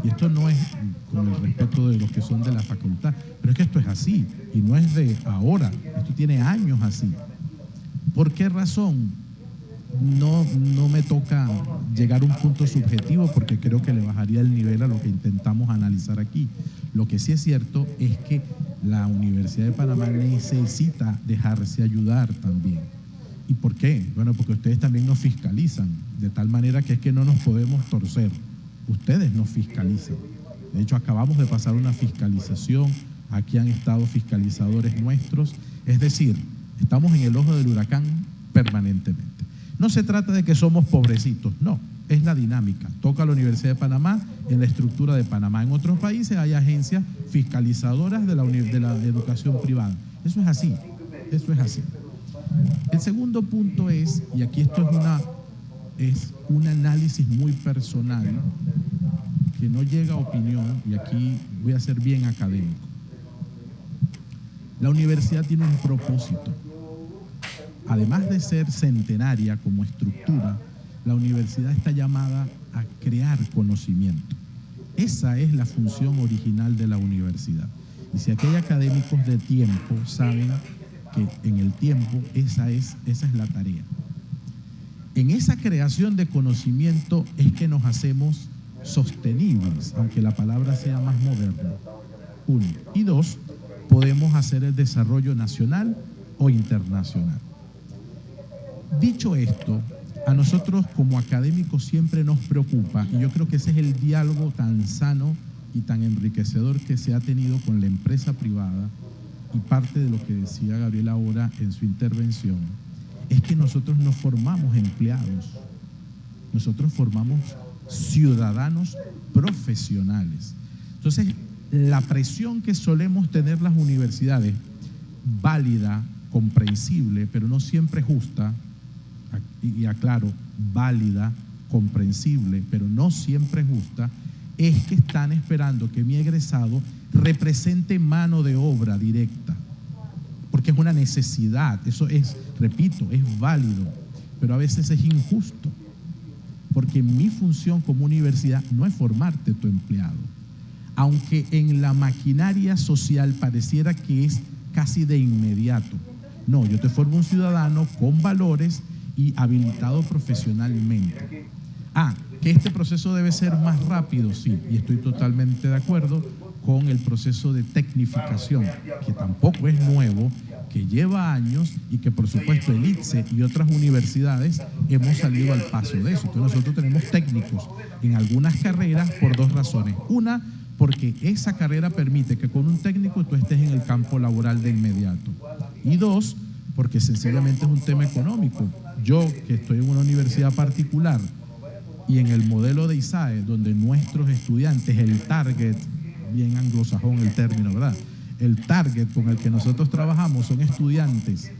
Y esto no es con el respeto de los que son de la facultad, pero es que esto es así, y no es de ahora, esto tiene años así. ¿Por qué razón? No me toca llegar a un punto subjetivo porque creo que le bajaría el nivel a lo que intentamos analizar aquí. Lo que sí es cierto es que la Universidad de Panamá necesita dejarse ayudar también. ¿Y por qué? Bueno, porque ustedes también nos fiscalizan, de tal manera que es que no nos podemos torcer. Ustedes nos fiscalizan. De hecho, acabamos de pasar una fiscalización, aquí han estado fiscalizadores nuestros, es decir, estamos en el ojo del huracán permanentemente. No se trata de que somos pobrecitos, no, es la dinámica. Toca a la Universidad de Panamá en la estructura de Panamá. En otros países hay agencias fiscalizadoras de la educación privada. Eso es así, eso es así. El segundo punto es, y aquí esto es un análisis muy personal, que no llega a opinión, y aquí voy a ser bien académico. La universidad tiene un propósito. Además de ser centenaria como estructura, la universidad está llamada a crear conocimiento. Esa es la función original de la universidad. Y si aquí hay académicos de tiempo, saben que en el tiempo esa es la tarea. En esa creación de conocimiento es que nos hacemos sostenibles, aunque la palabra sea más moderna. 1. Y 2, podemos hacer el desarrollo nacional o internacional. Dicho esto, a nosotros como académicos siempre nos preocupa, y yo creo que ese es el diálogo tan sano y tan enriquecedor que se ha tenido con la empresa privada, y parte de lo que decía Gabriel ahora en su intervención, es que nosotros no formamos empleados, nosotros formamos ciudadanos profesionales. Entonces, la presión que solemos tener las universidades, válida, comprensible, pero no siempre justa, y aclaro, válida, comprensible, pero no siempre justa, es que están esperando que mi egresado represente mano de obra directa, porque es una necesidad. Eso es, repito, es válido, pero a veces es injusto, porque mi función como universidad no es formarte tu empleado, aunque en la maquinaria social pareciera que es casi de inmediato. No, yo te formo un ciudadano con valores y habilitado profesionalmente. Que este proceso debe ser más rápido, sí, y estoy totalmente de acuerdo con el proceso de tecnificación, que tampoco es nuevo, que lleva años y que por supuesto el ITSE y otras universidades hemos salido al paso de eso. Entonces nosotros tenemos técnicos en algunas carreras por dos razones. Una, porque esa carrera permite que con un técnico tú estés en el campo laboral de inmediato. Y dos, porque sencillamente es un tema económico. Yo, que estoy en una universidad particular y en el modelo de ISAE, donde nuestros estudiantes, el target, bien anglosajón el término, ¿verdad? El target con el que nosotros trabajamos son estudiantes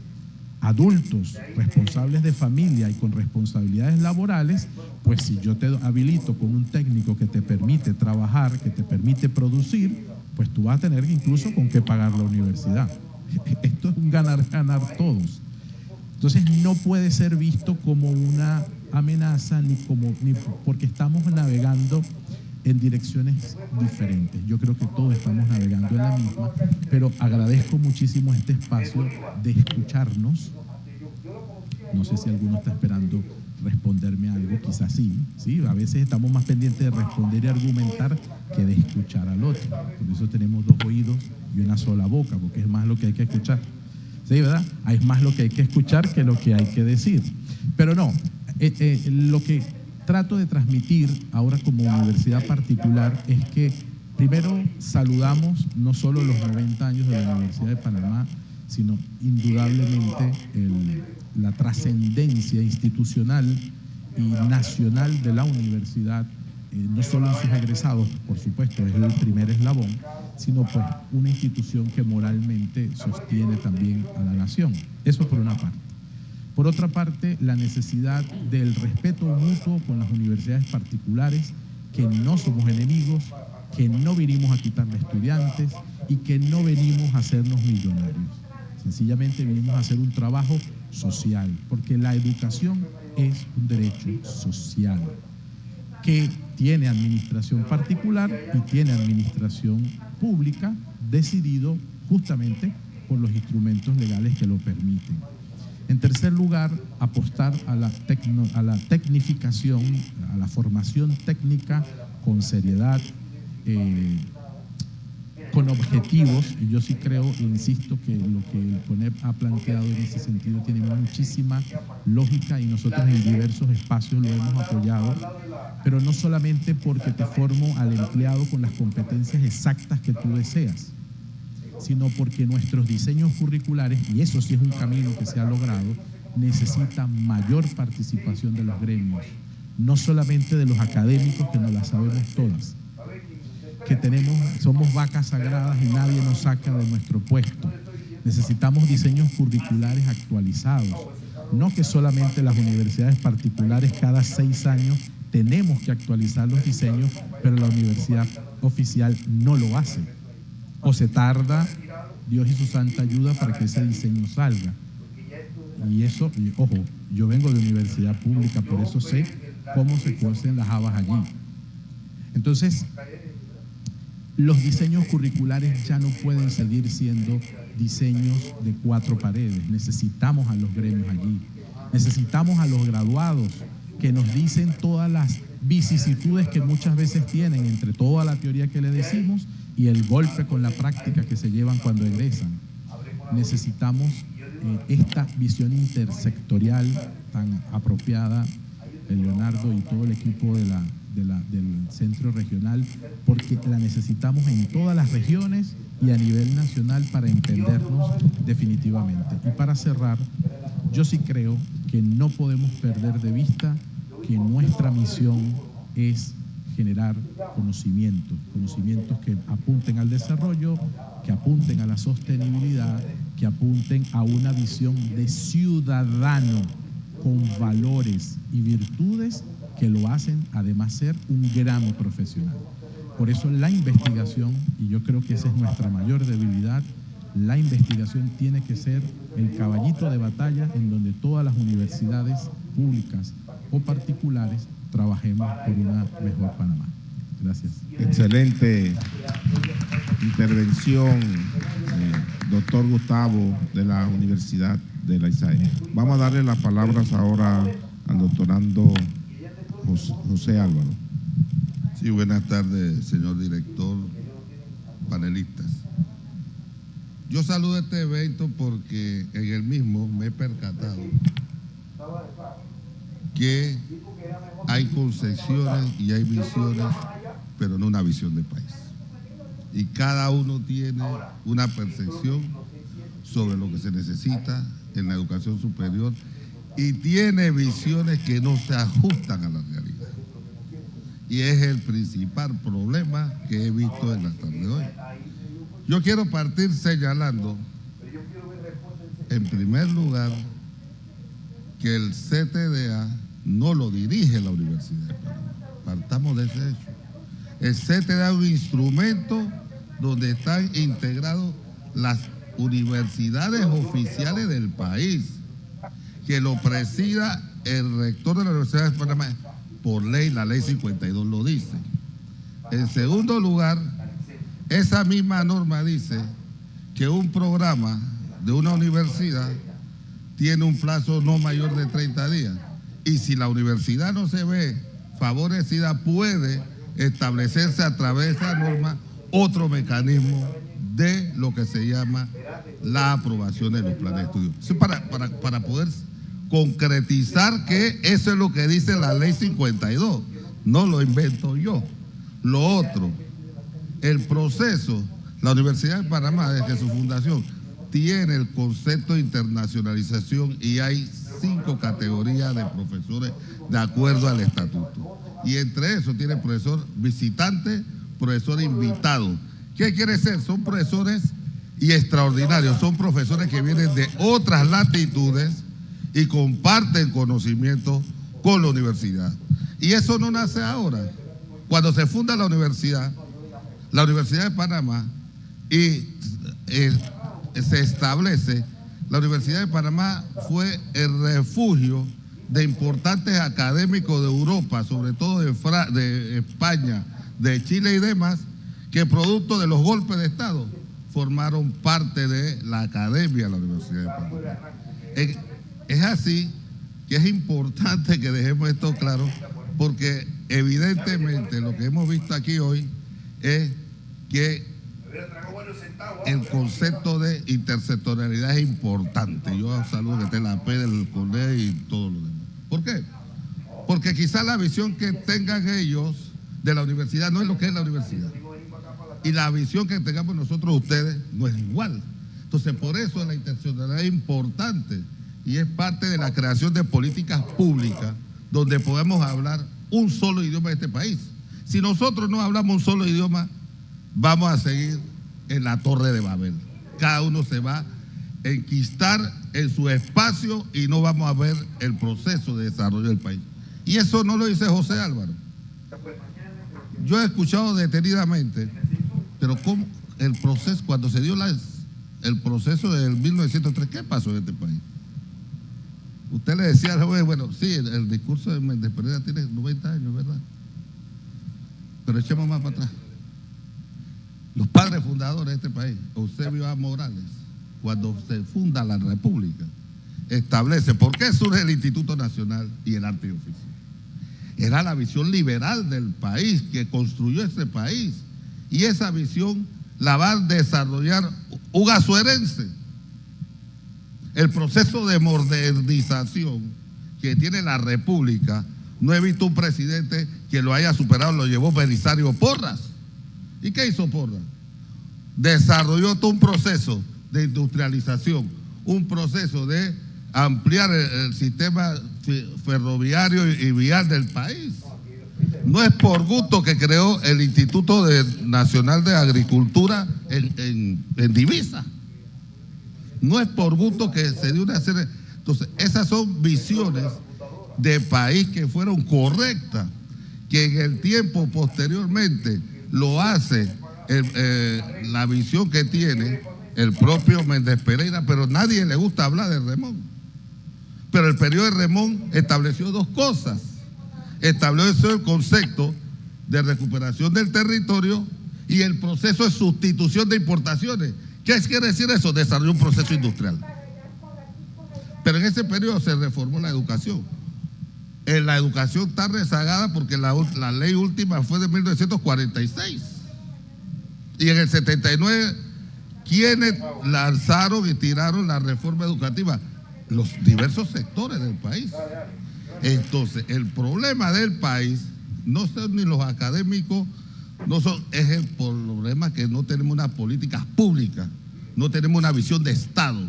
adultos, responsables de familia y con responsabilidades laborales, pues si yo te habilito con un técnico que te permite trabajar, que te permite producir, pues tú vas a tener incluso con qué pagar la universidad. Esto es un ganar-ganar todos. Entonces no puede ser visto como una amenaza ni porque estamos navegando en direcciones diferentes. Yo creo que todos estamos navegando en la misma, pero agradezco muchísimo este espacio de escucharnos. No sé si alguno está esperando responderme algo, quizás sí, a veces estamos más pendientes de responder y argumentar que de escuchar al otro. Por eso tenemos dos oídos y una sola boca, porque es más lo que hay que escuchar. Sí, ¿verdad? Es más lo que hay que escuchar que lo que hay que decir. Pero no, lo que trato de transmitir ahora como universidad particular es que primero saludamos no solo los 90 años de la Universidad de Panamá, sino indudablemente la trascendencia institucional y nacional de la universidad, no solo en sus egresados, por supuesto, es el primer eslabón, sino pues una institución que moralmente sostiene también a la nación. Eso por una parte. Por otra parte, la necesidad del respeto mutuo con las universidades particulares, que no somos enemigos, que no vinimos a quitarle estudiantes y que no venimos a hacernos millonarios. Sencillamente venimos a hacer un trabajo social, porque la educación es un derecho social que tiene administración particular y tiene administración pública, decidido justamente por los instrumentos legales que lo permiten. En tercer lugar, apostar a la tecnificación, a la formación técnica con seriedad, con objetivos, y yo sí creo e insisto que lo que el CONEP ha planteado en ese sentido tiene muchísima lógica y nosotros en diversos espacios lo hemos apoyado, pero no solamente porque te formo al empleado con las competencias exactas que tú deseas, sino porque nuestros diseños curriculares, y eso sí es un camino que se ha logrado, necesitan mayor participación de los gremios, no solamente de los académicos, que no las sabemos todas, que somos vacas sagradas y nadie nos saca de nuestro puesto. Necesitamos diseños curriculares actualizados, no que solamente las universidades particulares cada 6 años tenemos que actualizar los diseños, pero la universidad oficial no lo hace. O se tarda, Dios y su santa ayuda, para que ese diseño salga. Y eso, ojo, yo vengo de universidad pública, por eso sé cómo se cuecen las habas allí. Entonces, los diseños curriculares ya no pueden seguir siendo diseños de 4 paredes. Necesitamos a los gremios allí. Necesitamos a los graduados que nos dicen todas las vicisitudes que muchas veces tienen entre toda la teoría que le decimos y el golpe con la práctica que se llevan cuando egresan. Necesitamos esta visión intersectorial tan apropiada de Leonardo y todo el equipo del centro regional, porque la necesitamos en todas las regiones y a nivel nacional para entendernos definitivamente. Y para cerrar, yo sí creo que no podemos perder de vista que nuestra misión es generar conocimientos que apunten al desarrollo, que apunten a la sostenibilidad, que apunten a una visión de ciudadano con valores y virtudes que lo hacen además ser un gran profesional. Por eso la investigación, y yo creo que esa es nuestra mayor debilidad, la investigación tiene que ser el caballito de batalla en donde todas las universidades públicas o particulares trabajemos por una mejor Panamá. Gracias. Excelente intervención, doctor Gustavo, de la Universidad de la ISAE. Vamos a darle las palabras ahora al doctorando José Álvaro. Sí, buenas tardes, señor director, panelistas. Yo saludo este evento porque en el mismo me he percatado que hay concepciones y hay visiones, pero no una visión de país. Y cada uno tiene una percepción sobre lo que se necesita en la educación superior y tiene visiones que no se ajustan a la realidad. Y es el principal problema que he visto en la tarde de hoy. Yo quiero partir señalando, en primer lugar, que el CTDA no lo dirige la Universidad de Panamá. Partamos de ese hecho. El CTDA es un instrumento donde están integrados las universidades oficiales del país, que lo presida el rector de la Universidad de Panamá. Por ley, la ley 52 lo dice. En segundo lugar, esa misma norma dice que un programa de una universidad tiene un plazo no mayor de 30 días. Y si la universidad no se ve favorecida, puede establecerse a través de esa norma otro mecanismo de lo que se llama la aprobación de los planes de estudio. Eso para poder concretizar que eso es lo que dice la ley 52, no lo invento yo. Lo otro, el proceso, la Universidad de Panamá, desde su fundación, tiene el concepto de internacionalización y hay 5 categorías de profesores de acuerdo al estatuto. Y entre eso tiene profesor visitante, profesor invitado. ¿Qué quiere ser? Son profesores y extraordinarios, son profesores que vienen de otras latitudes y comparten conocimiento con la universidad. Y eso no nace ahora. Cuando se funda la Universidad de Panamá, y se establece, la Universidad de Panamá fue el refugio de importantes académicos de Europa, sobre todo de España, de Chile y demás, que producto de los golpes de Estado formaron parte de la academia de la Universidad de Panamá. Es así que es importante que dejemos esto claro, porque evidentemente lo que hemos visto aquí hoy es que el concepto de intersectorialidad es importante. Yo saludo que esté la P del CONE y todo lo demás. ¿Por qué? Porque quizás la visión que tengan ellos de la universidad no es lo que es la universidad. Y la visión que tengamos nosotros ustedes no es igual. Entonces, por eso la intersectorialidad es importante. Y es parte de la creación de políticas públicas donde podemos hablar un solo idioma de este país. Si nosotros no hablamos un solo idioma, vamos a seguir en la Torre de Babel. Cada uno se va a enquistar en su espacio y no vamos a ver el proceso de desarrollo del país. Y eso no lo dice José Álvaro. Yo he escuchado detenidamente, pero ¿cómo el proceso, cuando se dio el proceso del 1903, qué pasó en este país? Usted le decía al joven, bueno, sí, el discurso de Méndez Pereira tiene 90 años, ¿verdad? Pero echemos más para atrás. Los padres fundadores de este país, Eusebio A. Morales, cuando se funda la República, establece por qué surge el Instituto Nacional y el Arte y Oficio. Era la visión liberal del país que construyó ese país. Y esa visión la va a desarrollar un azuerense. El proceso de modernización que tiene la República, no he visto un presidente que lo haya superado, lo llevó Belisario Porras. ¿Y qué hizo Porras? Desarrolló todo un proceso de industrialización, un proceso de ampliar el sistema ferroviario y vial del país. No es por gusto que creó el Instituto Nacional de Agricultura en Divisa. No es por gusto que se dio una serie. Entonces, esas son visiones de país que fueron correctas, que en el tiempo posteriormente lo hace la visión que tiene el propio Méndez Pereira, pero nadie le gusta hablar de Remón. Pero el periodo de Remón estableció dos cosas. Estableció el concepto de recuperación del territorio y el proceso de sustitución de importaciones. ¿Qué quiere decir eso? Desarrolló un proceso industrial. Pero en ese periodo se reformó la educación. La educación está rezagada porque la ley última fue de 1946. Y en el 79, ¿quiénes lanzaron y tiraron la reforma educativa? Los diversos sectores del país. Entonces, el problema del país no son ni los académicos, es el problema que no tenemos una política pública, no tenemos una visión de Estado.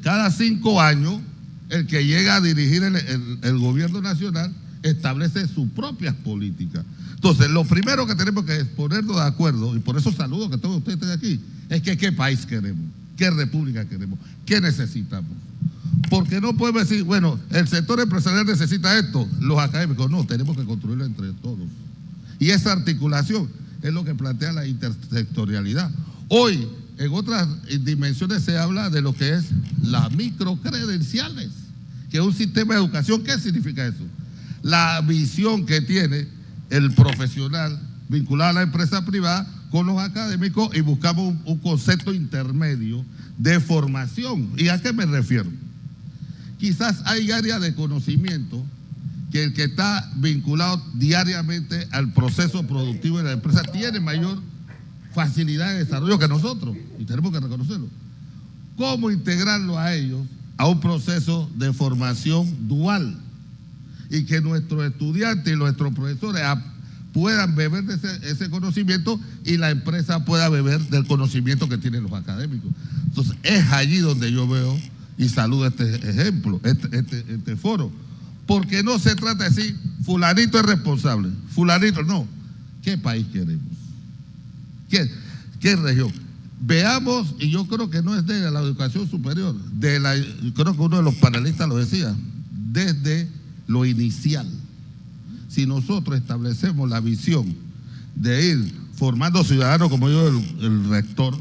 Cada 5 años, el que llega a dirigir el gobierno nacional establece sus propias políticas. Entonces, lo primero que tenemos que ponernos de acuerdo, y por eso saludo que todos ustedes estén aquí, es que qué país queremos, qué república queremos, qué necesitamos. Porque no podemos decir, bueno, el sector empresarial necesita esto, los académicos no, tenemos que construirlo entre todos. Y esa articulación es lo que plantea la intersectorialidad. Hoy, en otras dimensiones se habla de lo que es las microcredenciales, que es un sistema de educación. ¿Qué significa eso? La visión que tiene el profesional vinculado a la empresa privada con los académicos, y buscamos un concepto intermedio de formación. ¿Y a qué me refiero? Quizás hay áreas de conocimiento que el que está vinculado diariamente al proceso productivo de la empresa tiene mayor facilidad de desarrollo que nosotros, y tenemos que reconocerlo. ¿Cómo integrarlo a ellos a un proceso de formación dual y que nuestros estudiantes y nuestros profesores puedan beber de ese conocimiento y la empresa pueda beber del conocimiento que tienen los académicos? Entonces, es allí donde yo veo y saludo este ejemplo, este foro, porque no se trata de decir fulanito es responsable, fulanito no. ¿Qué país queremos? ¿Qué región? Veamos, y yo creo que no es de la educación superior, creo que uno de los panelistas lo decía, desde lo inicial. Si nosotros establecemos la visión de ir formando ciudadanos, como yo, el rector,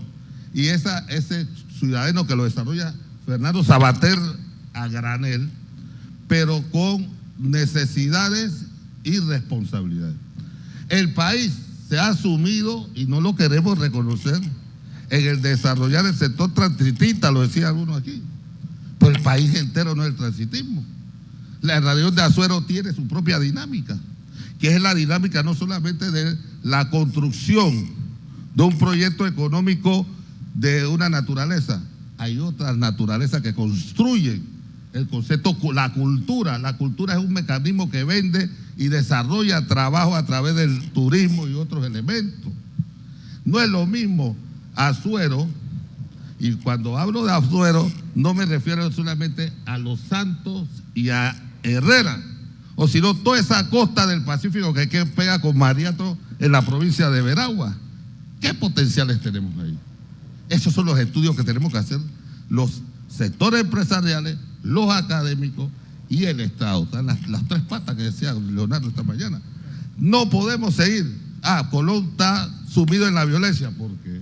y ese ciudadano que lo desarrolla Fernando Sabater a granel, pero con necesidades y responsabilidades. El país se ha asumido, y no lo queremos reconocer, en el desarrollar el sector transitista, lo decía alguno aquí, pues el país entero no es el transitismo. La región de Azuero tiene su propia dinámica, que es la dinámica no solamente de la construcción de un proyecto económico de una naturaleza, hay otras naturalezas que construyen el concepto, la cultura. La cultura es un mecanismo que vende y desarrolla trabajo a través del turismo y otros elementos. No es lo mismo Azuero, y cuando hablo de Azuero no me refiero solamente a Los Santos y a Herrera, o sino toda esa costa del Pacífico que pega con Mariato en la provincia de Veragua. ¿Qué potenciales tenemos ahí? Esos son los estudios que tenemos que hacer los sectores empresariales, los académicos y el Estado. O sea, las tres patas que decía Leonardo esta mañana. No podemos seguir. Colón está sumido en la violencia. ¿Por qué?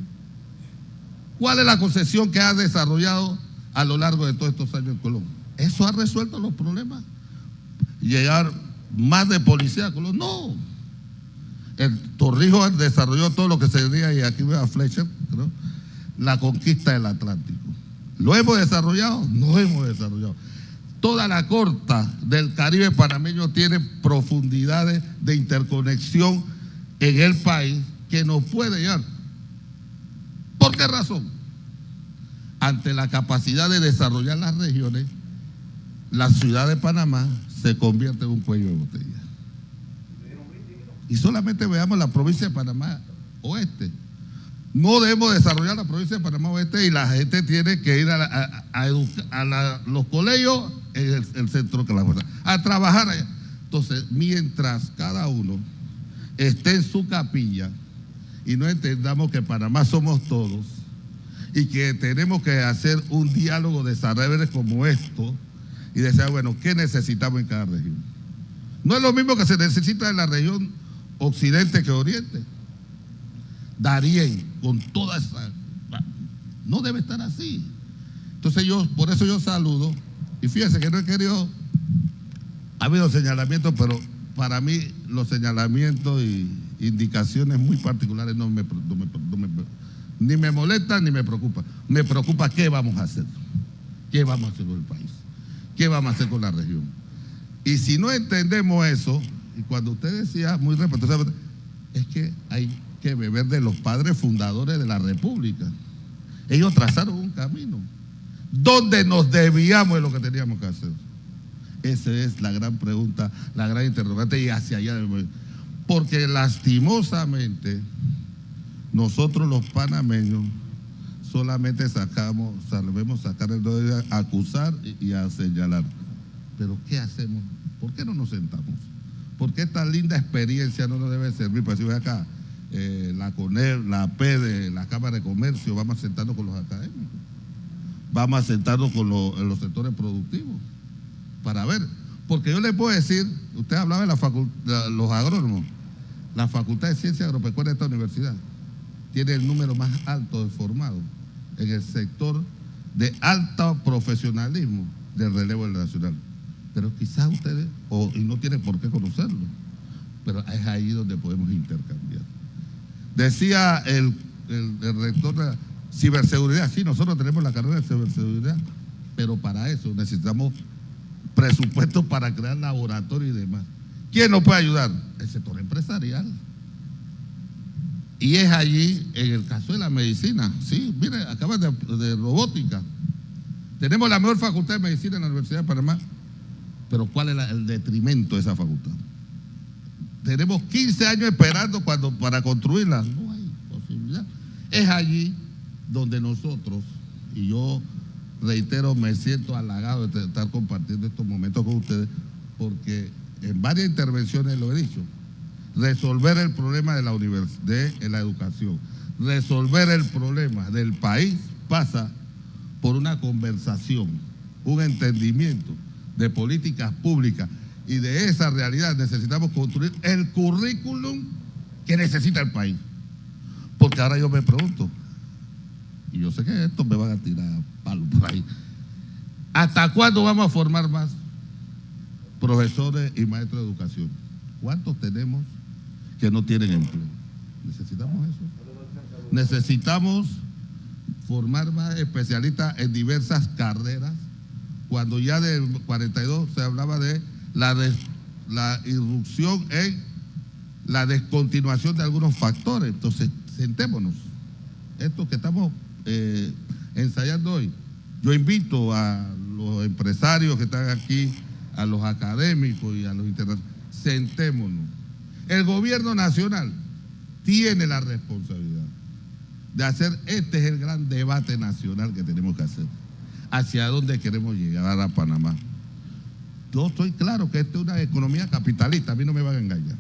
¿Cuál es la concesión que ha desarrollado a lo largo de todos estos años en Colón? ¿Eso ha resuelto los problemas? ¿Llegar más de policía a Colón? No. El Torrijos desarrolló todo lo que se diría, y aquí veo a Fletcher, ¿no?, la conquista del Atlántico. ¿Lo hemos desarrollado? No hemos desarrollado. Toda la costa del Caribe panameño tiene profundidades de interconexión en el país que nos puede llegar. ¿Por qué razón? Ante la capacidad de desarrollar las regiones, la ciudad de Panamá se convierte en un cuello de botella. Y solamente veamos la provincia de Panamá Oeste. No debemos desarrollar la provincia de Panamá Oeste y la gente tiene que ir a los colegios en el centro que la fuerza, a trabajar allá. Entonces, mientras cada uno esté en su capilla y no entendamos que Panamá somos todos y que tenemos que hacer un diálogo de saberes como esto, y decía, bueno, ¿qué necesitamos en cada región? No es lo mismo que se necesita en la región occidente que oriente. Darién, con toda esa... No debe estar así. Entonces por eso yo saludo, y fíjense que no he querido... Ha habido señalamientos, pero para mí los señalamientos y indicaciones muy particulares ni me molestan ni me preocupan. Me preocupa qué vamos a hacer. ¿Qué vamos a hacer con el país? ¿Qué vamos a hacer con la región? Y si no entendemos eso, y cuando usted decía muy respetuosamente, es que hay que beber de los padres fundadores de la República. Ellos trazaron un camino. ¿Dónde nos desviamos de lo que teníamos que hacer? Esa es la gran pregunta, la gran interrogante, y hacia allá debemos ir. Porque lastimosamente nosotros los panameños solamente sabemos sacar el dedo de acusar y a señalar. Pero ¿qué hacemos? ¿Por qué no nos sentamos? ¿Por qué esta linda experiencia no nos debe servir para decir acá? La CONER, la PEDE, la Cámara de Comercio, vamos a sentarnos con los académicos, vamos a sentarnos con los sectores productivos para ver, porque yo les puedo decir, usted hablaba de los agrónomos, la Facultad de Ciencias Agropecuarias de esta universidad tiene el número más alto de formados en el sector de alto profesionalismo del relevo nacional, pero quizás ustedes, y no tienen por qué conocerlo, pero es ahí donde podemos intercambiar. Decía el rector de ciberseguridad, sí, nosotros tenemos la carrera de ciberseguridad, pero para eso necesitamos presupuestos para crear laboratorios y demás. ¿Quién nos puede ayudar? El sector empresarial. Y es allí, en el caso de la medicina, sí, mire, acaba de robótica. Tenemos la mejor facultad de medicina en la Universidad de Panamá, pero ¿cuál es el detrimento de esa facultad? Tenemos 15 años esperando para construirla. No hay posibilidad. Es allí donde nosotros, y yo reitero, me siento halagado de estar compartiendo estos momentos con ustedes, porque en varias intervenciones lo he dicho, resolver el problema de la educación, resolver el problema del país pasa por una conversación, un entendimiento de políticas públicas, y de esa realidad necesitamos construir el currículum que necesita el país. Porque ahora yo me pregunto, y yo sé que estos me van a tirar palos por ahí, ¿hasta cuándo vamos a formar más profesores y maestros de educación? ¿Cuántos tenemos que no tienen empleo? Necesitamos eso. Necesitamos formar más especialistas en diversas carreras, cuando ya del 42 se hablaba de la irrupción en la descontinuación de algunos factores. Entonces, sentémonos. Esto que estamos ensayando hoy, yo invito a los empresarios que están aquí, a los académicos y a los internacionales, sentémonos. El gobierno nacional tiene la responsabilidad de hacer, este es el gran debate nacional que tenemos que hacer, hacia dónde queremos llegar a Panamá. Yo estoy claro que esta es una economía capitalista, a mí no me van a engañar.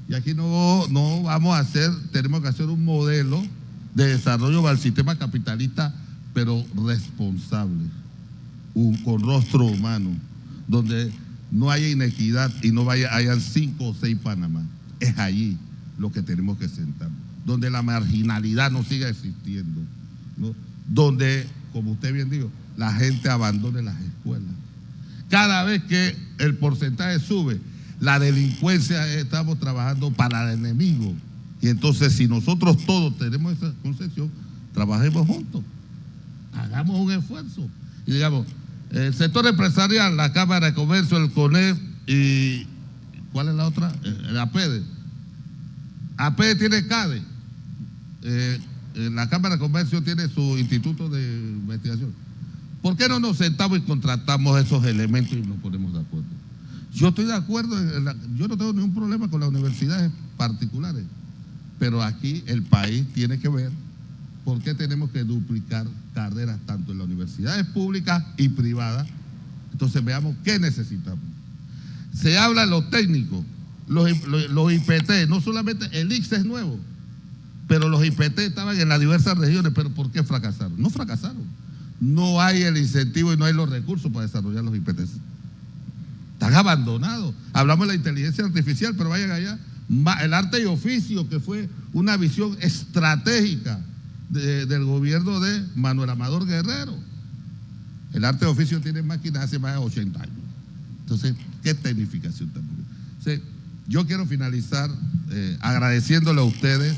Y aquí no vamos a hacer, tenemos que hacer un modelo de desarrollo para el sistema capitalista, pero responsable, con rostro humano, donde no haya inequidad y no hayan 5 o 6 Panamá. Es allí lo que tenemos que sentar, donde la marginalidad no siga existiendo, ¿no? Donde, como usted bien dijo, la gente abandone las escuelas. Cada vez que el porcentaje sube, la delincuencia, estamos trabajando para el enemigo. Y entonces, si nosotros todos tenemos esa concepción, trabajemos juntos, hagamos un esfuerzo. Y digamos, el sector empresarial, la Cámara de Comercio, el CONEF y ¿cuál es la otra? La PEDE. APEDE tiene CADE. La Cámara de Comercio tiene su instituto de investigación. ¿Por qué no nos sentamos y contratamos esos elementos y nos ponemos de acuerdo? Yo estoy de acuerdo, yo no tengo ningún problema con las universidades particulares, pero aquí el país tiene que ver por qué tenemos que duplicar carreras tanto en las universidades públicas y privadas. Entonces veamos qué necesitamos. Se habla de los técnicos, los IPT, no solamente el ICSE es nuevo, pero los IPT estaban en las diversas regiones, pero ¿por qué fracasaron? No fracasaron. no hay el incentivo y no hay los recursos para desarrollar los IPTs. Están abandonados. Hablamos de la inteligencia artificial, pero vayan allá. El arte y oficio, que fue una visión estratégica del gobierno de Manuel Amador Guerrero. El arte y oficio tiene máquinas hace más de 80 años. Entonces, ¿qué tecnificación también? Entonces, yo quiero finalizar agradeciéndole a ustedes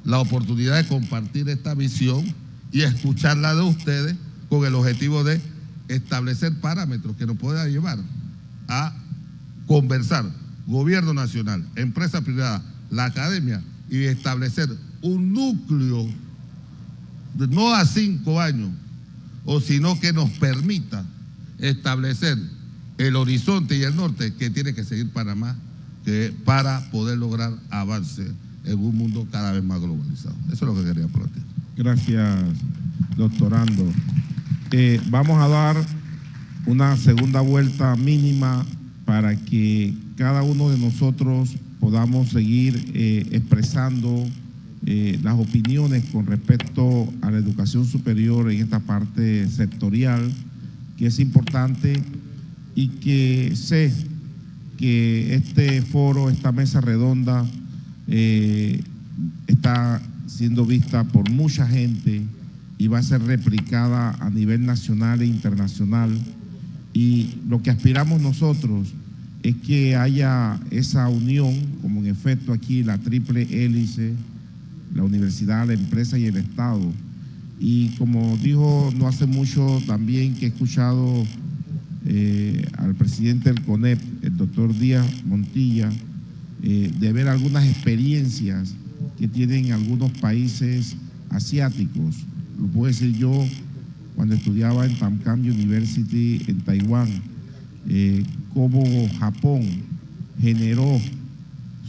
la oportunidad de compartir esta visión y escucharla de ustedes con el objetivo de establecer parámetros que nos puedan llevar a conversar gobierno nacional, empresa privada, la academia, y establecer un núcleo no a 5 años, sino que nos permita establecer el horizonte y el norte que tiene que seguir Panamá para poder lograr avance en un mundo cada vez más globalizado. Eso es lo que quería plantear. Gracias, doctorando. Vamos a dar una segunda vuelta mínima para que cada uno de nosotros podamos seguir expresando las opiniones con respecto a la educación superior en esta parte sectorial, que es importante, y que sé que este foro, esta mesa redonda, está siendo vista por mucha gente y va a ser replicada a nivel nacional e internacional, y lo que aspiramos nosotros es que haya esa unión, como en efecto aquí la triple hélice, la universidad, la empresa y el Estado. Y como dijo no hace mucho también, que he escuchado al presidente del CONEP, el doctor Díaz Montilla, de ver algunas experiencias que tienen algunos países asiáticos. Lo puedo decir yo cuando estudiaba en Tamkam University en Taiwán, cómo Japón generó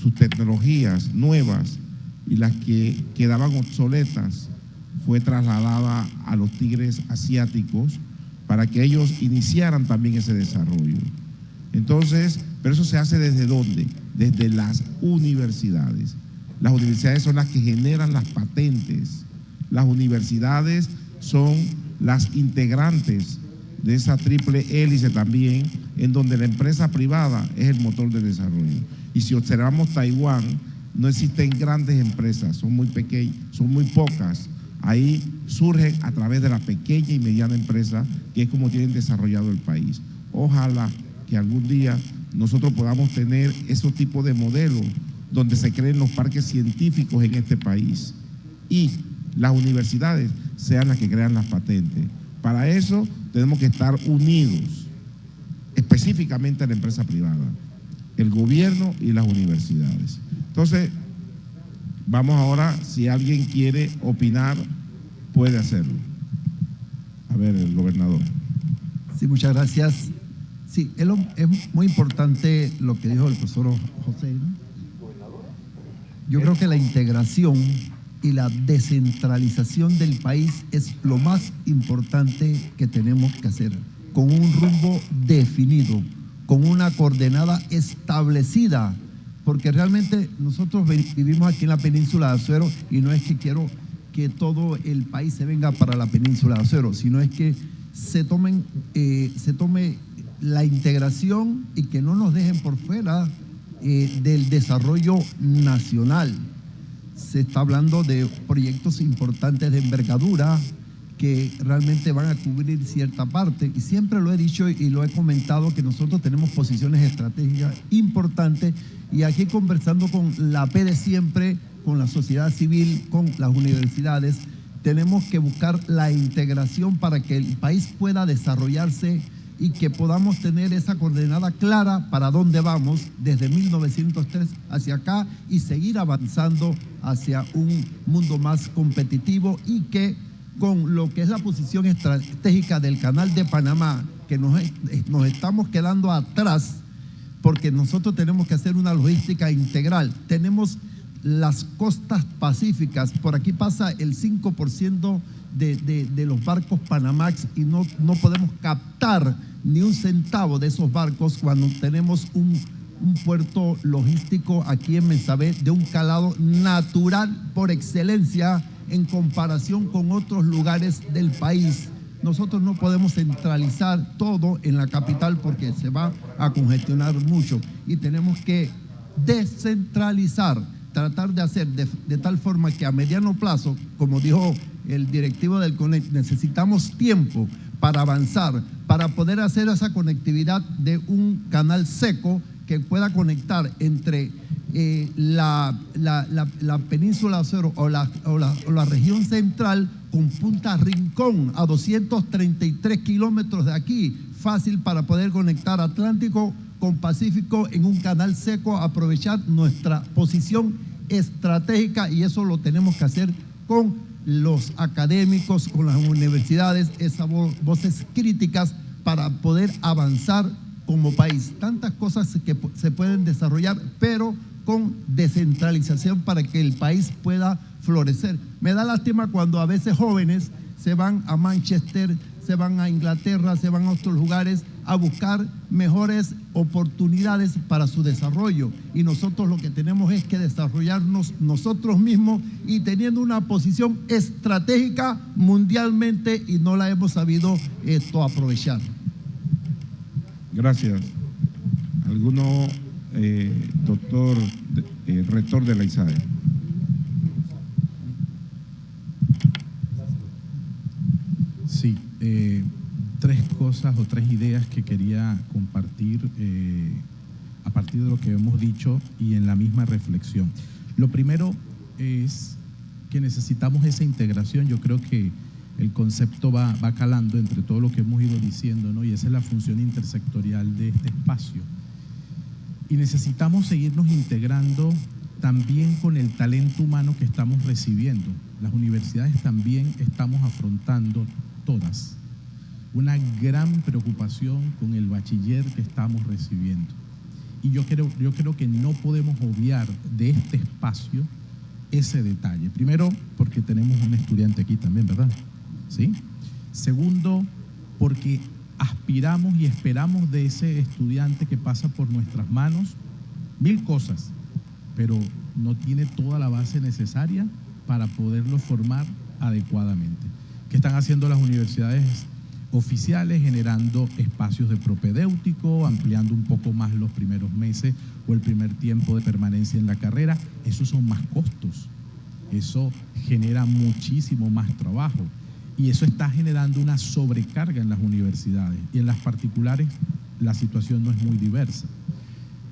sus tecnologías nuevas y las que quedaban obsoletas fue trasladada a los tigres asiáticos para que ellos iniciaran también ese desarrollo. Entonces, pero eso se hace ¿desde dónde? Desde las universidades. Las universidades son las que generan las patentes. Las universidades son las integrantes de esa triple hélice también, en donde la empresa privada es el motor de desarrollo. Y si observamos Taiwán, no existen grandes empresas, son muy pequeñas, son muy pocas. Ahí surgen a través de la pequeña y mediana empresa, que es como tienen desarrollado el país. Ojalá que algún día nosotros podamos tener esos tipos de modelos donde se creen los parques científicos en este país y las universidades sean las que crean las patentes. Para eso tenemos que estar unidos, específicamente a la empresa privada, el gobierno y las universidades. Entonces, vamos ahora, si alguien quiere opinar, puede hacerlo. A ver, el gobernador. Sí, muchas gracias. Sí, es muy importante lo que dijo el profesor José, ¿no? Yo creo que la integración y la descentralización del país es lo más importante que tenemos que hacer, con un rumbo definido, con una coordenada establecida, porque realmente nosotros vivimos aquí en la península de Azuero y no es que quiero que todo el país se venga para la península de Azuero, sino es que se tome la integración y que no nos dejen por fuera del desarrollo nacional. Se está hablando de proyectos importantes de envergadura que realmente van a cubrir cierta parte, y siempre lo he dicho y lo he comentado que nosotros tenemos posiciones estratégicas importantes, y aquí conversando con la P de siempre, con la sociedad civil, con las universidades, tenemos que buscar la integración para que el país pueda desarrollarse y que podamos tener esa coordenada clara para dónde vamos desde 1903 hacia acá y seguir avanzando hacia un mundo más competitivo, y que con lo que es la posición estratégica del Canal de Panamá, que nos estamos quedando atrás, porque nosotros tenemos que hacer una logística integral. Tenemos las costas pacíficas, por aquí pasa el 5% de los barcos Panamax y no podemos captar ni un centavo de esos barcos cuando tenemos un puerto logístico aquí en Mensabé de un calado natural por excelencia en comparación con otros lugares del país. nosotros no podemos centralizar todo en la capital porque se va a congestionar mucho y tenemos que descentralizar, tratar de hacer de tal forma que a mediano plazo, como dijo el directivo del CONEC, necesitamos tiempo para avanzar, para poder hacer esa conectividad de un canal seco que pueda conectar entre la península Acero o la región central con Punta Rincón a 233 kilómetros de aquí, fácil para poder conectar Atlántico con Pacífico en un canal seco, aprovechar nuestra posición estratégica, y eso lo tenemos que hacer con los académicos, con las universidades, esas voces críticas para poder avanzar como país. Tantas cosas que se pueden desarrollar, pero con descentralización para que el país pueda florecer. Me da lástima cuando a veces jóvenes se van a Manchester, se van a Inglaterra, se van a otros lugares a buscar mejores oportunidades para su desarrollo, y nosotros lo que tenemos es que desarrollarnos nosotros mismos y teniendo una posición estratégica mundialmente, y no la hemos sabido aprovechar. Gracias. ¿Alguno, doctor, rector de la ISAE? Sí, tres cosas o tres ideas que quería compartir a partir de lo que hemos dicho y en la misma reflexión. Lo primero es que necesitamos esa integración. Yo creo que el concepto va calando entre todo lo que hemos ido diciendo, ¿no? Y esa es la función intersectorial de este espacio. Y necesitamos seguirnos integrando también con el talento humano que estamos recibiendo. Las universidades también estamos afrontando todas una gran preocupación con el bachiller que estamos recibiendo. Y yo creo que no podemos obviar de este espacio ese detalle. Primero, porque tenemos un estudiante aquí también, ¿verdad? ¿Sí? Segundo, porque aspiramos y esperamos de ese estudiante que pasa por nuestras manos 1000 cosas, pero no tiene toda la base necesaria para poderlo formar adecuadamente. ¿Qué están haciendo las universidades oficiales? Generando espacios de propedéutico, ampliando un poco más los primeros meses o el primer tiempo de permanencia en la carrera. Esos son más costos, eso genera muchísimo más trabajo y eso está generando una sobrecarga en las universidades, y en las particulares la situación no es muy diversa.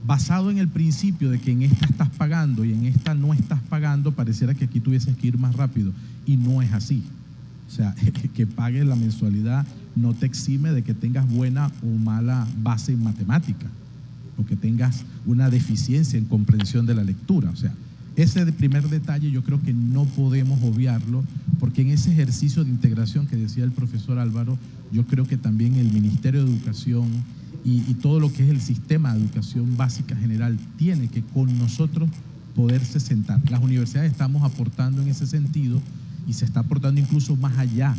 Basado en el principio de que en esta estás pagando y en esta no estás pagando, pareciera que aquí tuvieses que ir más rápido, y no es así. O sea, que pagues la mensualidad no te exime de que tengas buena o mala base en matemática, o que tengas una deficiencia en comprensión de la lectura. O sea, ese primer detalle yo creo que no podemos obviarlo, porque en ese ejercicio de integración que decía el profesor Álvaro, yo creo que también el Ministerio de Educación y todo lo que es el sistema de educación básica general tiene que con nosotros poderse sentar. Las universidades estamos aportando en ese sentido, y se está aportando incluso más allá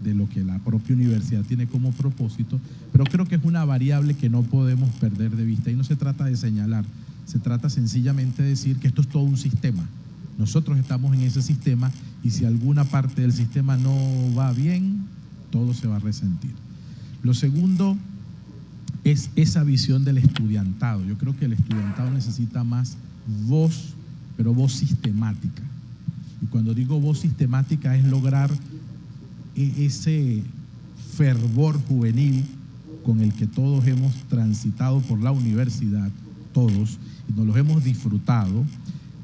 de lo que la propia universidad tiene como propósito, pero creo que es una variable que no podemos perder de vista, y no se trata de señalar, se trata sencillamente de decir que esto es todo un sistema. Nosotros estamos en ese sistema, y si alguna parte del sistema no va bien, todo se va a resentir. Lo segundo es esa visión del estudiantado. Yo creo que el estudiantado necesita más voz, pero voz sistemática. Y cuando digo voz sistemática es lograr ese fervor juvenil con el que todos hemos transitado por la universidad, todos, y nos los hemos disfrutado,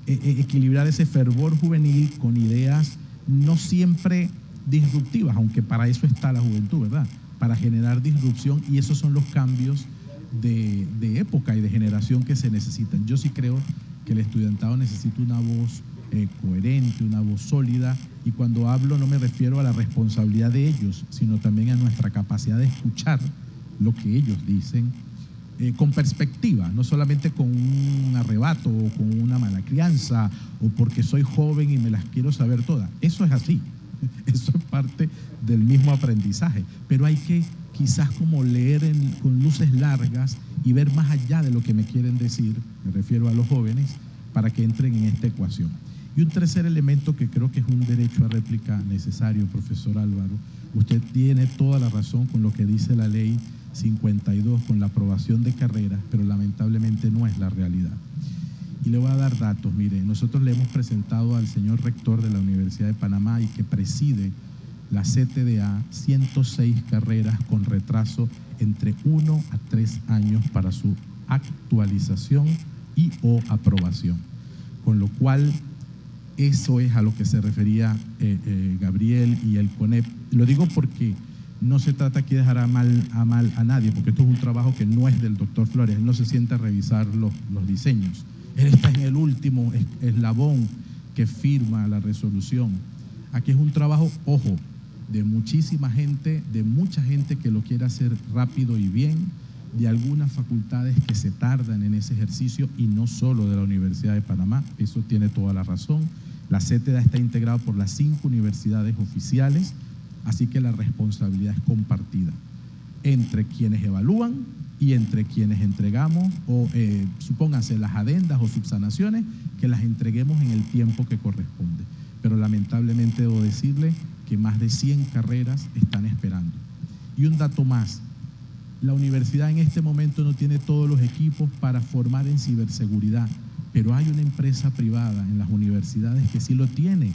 equilibrar ese fervor juvenil con ideas no siempre disruptivas, aunque para eso está la juventud, ¿verdad? Para generar disrupción, y esos son los cambios de época y de generación que se necesitan. Yo sí creo que el estudiantado necesita una voz coherente, una voz sólida, y cuando hablo no me refiero a la responsabilidad de ellos, sino también a nuestra capacidad de escuchar lo que ellos dicen con perspectiva, no solamente con un arrebato o con una mala crianza o porque soy joven y me las quiero saber todas. Eso es así, eso es parte del mismo aprendizaje, pero hay que quizás como leer con luces largas y ver más allá de lo que me quieren decir, me refiero a los jóvenes, para que entren en esta ecuación. Y un tercer elemento que creo que es un derecho a réplica necesario, profesor Álvaro. Usted tiene toda la razón con lo que dice la ley 52 con la aprobación de carreras, pero lamentablemente no es la realidad. Y le voy a dar datos. Mire, nosotros le hemos presentado al señor rector de la Universidad de Panamá y que preside la CTDA 106 carreras con retraso entre 1 a 3 años para su actualización y o aprobación. Con lo cual, eso es a lo que se refería Gabriel y el CONEP. Lo digo porque no se trata aquí de dejar a mal a nadie, porque esto es un trabajo que no es del doctor Flores. Él no se sienta a revisar los diseños. Él está en el último eslabón que firma la resolución. Aquí es un trabajo, ojo, de muchísima gente, de mucha gente que lo quiere hacer rápido y bien, de algunas facultades que se tardan en ese ejercicio y no solo de la Universidad de Panamá. Eso tiene toda la razón. La CTDA está integrada por las 5 universidades oficiales, así que la responsabilidad es compartida entre quienes evalúan y entre quienes entregamos, o supónganse las adendas o subsanaciones, que las entreguemos en el tiempo que corresponde. Pero lamentablemente debo decirle que más de 100 carreras están esperando. Y un dato más, la universidad en este momento no tiene todos los equipos para formar en ciberseguridad, pero hay una empresa privada en las universidades que sí lo tiene.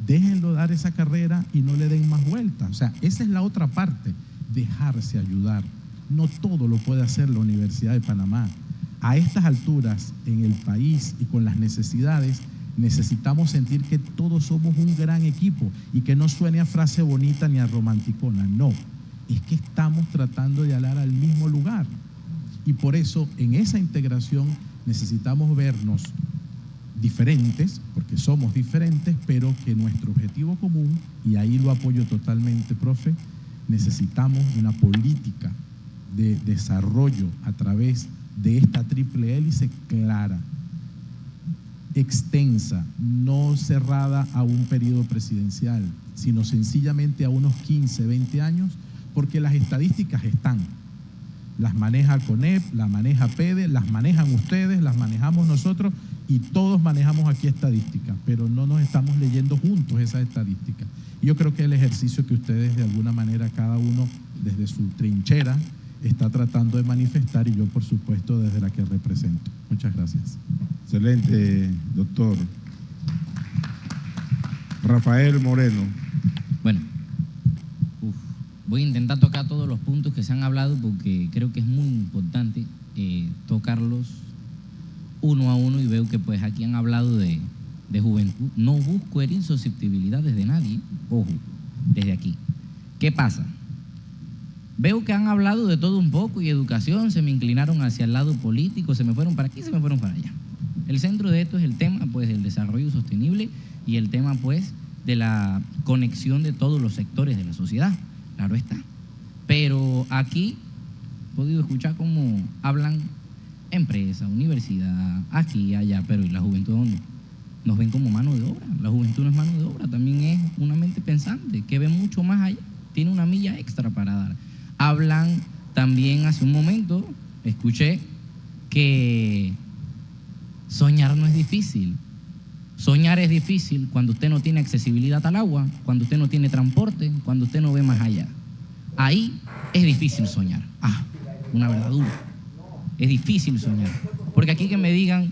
Déjenlo dar esa carrera y no le den más vueltas. O sea, esa es la otra parte, dejarse ayudar. No todo lo puede hacer la Universidad de Panamá. A estas alturas, en el país y con las necesidades, necesitamos sentir que todos somos un gran equipo y que no suene a frase bonita ni a romanticona. No, es que estamos tratando de hablar al mismo lugar. Y por eso, en esa integración, necesitamos vernos diferentes, porque somos diferentes, pero que nuestro objetivo común, y ahí lo apoyo totalmente, profe, necesitamos una política de desarrollo a través de esta triple hélice clara, extensa, no cerrada a un periodo presidencial, sino sencillamente a unos 15, 20 años, porque las estadísticas están. Las maneja CONEP, las maneja PEDE, las manejan ustedes, las manejamos nosotros y todos manejamos aquí estadísticas, pero no nos estamos leyendo juntos esas estadísticas. Y yo creo que el ejercicio que ustedes de alguna manera, cada uno desde su trinchera, está tratando de manifestar y yo por supuesto desde la que represento. Muchas gracias. Excelente, doctor. Rafael Moreno. Bueno, voy a intentar tocar todos los puntos que se han hablado porque creo que es muy importante tocarlos uno a uno y veo que pues aquí han hablado de juventud. No busco herir susceptibilidades de nadie, ojo, desde aquí. ¿Qué pasa? Veo que han hablado de todo un poco y educación, se me inclinaron hacia el lado político, se me fueron para aquí, se me fueron para allá. El centro de esto es el tema pues del desarrollo sostenible y el tema pues de la conexión de todos los sectores de la sociedad, claro está. Pero aquí he podido escuchar cómo hablan empresa, universidad, aquí, allá, pero ¿y la juventud dónde? Nos ven como mano de obra. La juventud no es mano de obra, también es una mente pensante que ve mucho más allá, tiene una milla extra para dar. Hablan también hace un momento, escuché que soñar no es difícil. Soñar es difícil cuando usted no tiene accesibilidad al agua, cuando usted no tiene transporte, cuando usted no ve más allá. Ahí es difícil soñar. Una verdad dura. Es difícil soñar. Porque aquí que me digan